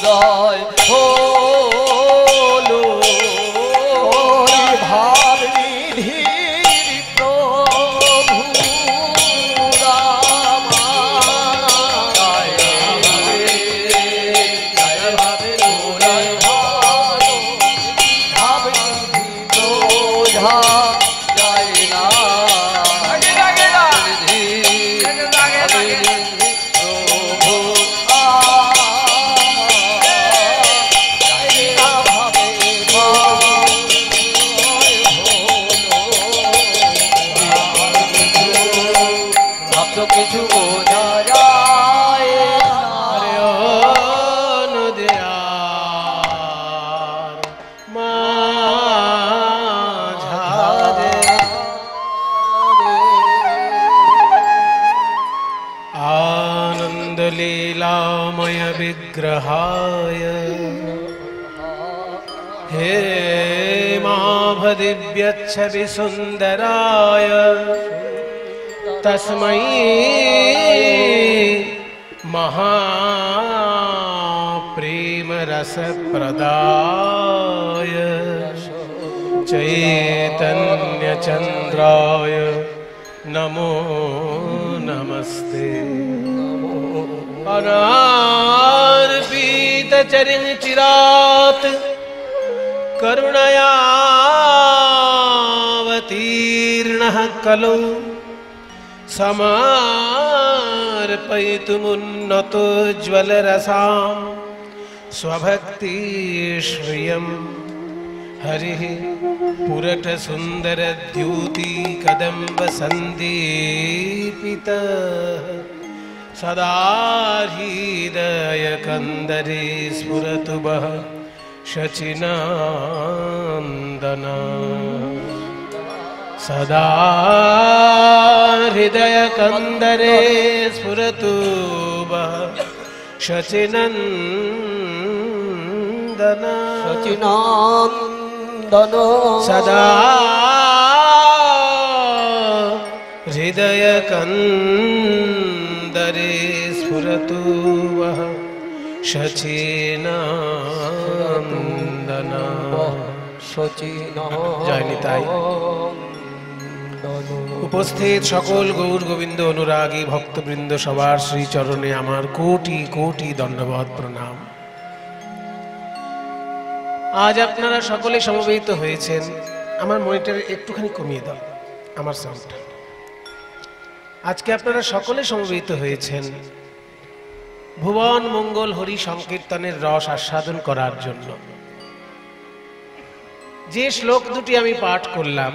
উদয় হলো ভাব নিধি প্রভু কিছু বোঝা যায় আরে ও নদিয়ার মাঝারে আনন্দ লীলাময় বিগ্রহায় हे माभदिव्यच्छवि सुन्दराय तस्मै महाप्रेमरसप्रदाय चैतन्यचन्द्राय नमो नमस्ते अनार्पितचरणचिरात् करुणयावतीर्णः कलौ समर्पयितुमुन्नतोज्ज्वलरसां स्वभक्तिश्रियं हरिः पुरटसुन्दरद्यूतिकदम्बसन्दीपितः सदा हृदयकन्दरे स्फुरतु वः शचिनन्दना सदा हृदयकन्दरे स्फुरतु वः शचिनन्दना सदा हृदयकन्दरे स्फुरतु वः शचिनन्दना জয় নিতাই। উপস্থিত সকল গৌর গোবিন্দ অনুরাগী ভক্তবৃন্দ সবার শ্রী চরণে আমার কোটি কোটি দণ্ডবৎ প্রণাম। আজ আপনারা সকলে সমবেত হয়েছেন। আমার মনিটর একটুখানি কমিয়ে দাও আমার সাউন্ডটা। আজকে আপনারা সকলে সমবেত হয়েছেন ভুবন মঙ্গল হরি সংকীর্তনের রস আস্বাদন করার জন্য। যে শ্লোক দুটি আমি পাঠ করলাম,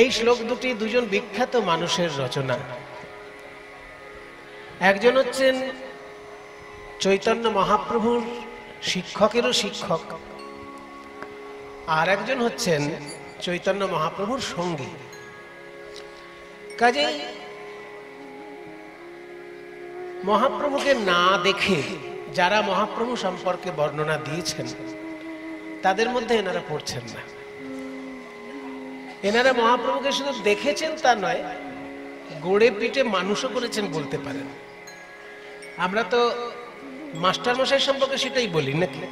এই শ্লোক দুটি দুজন বিখ্যাত মানুষের রচনা। একজন হচ্ছেন চৈতন্য মহাপ্রভুর শিক্ষকেরও শিক্ষক, আর একজন হচ্ছেন চৈতন্য মহাপ্রভুর সঙ্গী। কাজেই মহাপ্রভুকে না দেখে যারা মহাপ্রভু সম্পর্কে বর্ণনা দিয়েছেন তাদের মধ্যে এনারা পড়ছেন না। এনারা মহাপ্রভুকে শুধু দেখেছেন তা নয়, গড়ে পিঠে মানুষও করেছেন বলতে পারেন। আমরা তো মাস্টার মশাই সম্পর্কে সেটাই বলি নাকি?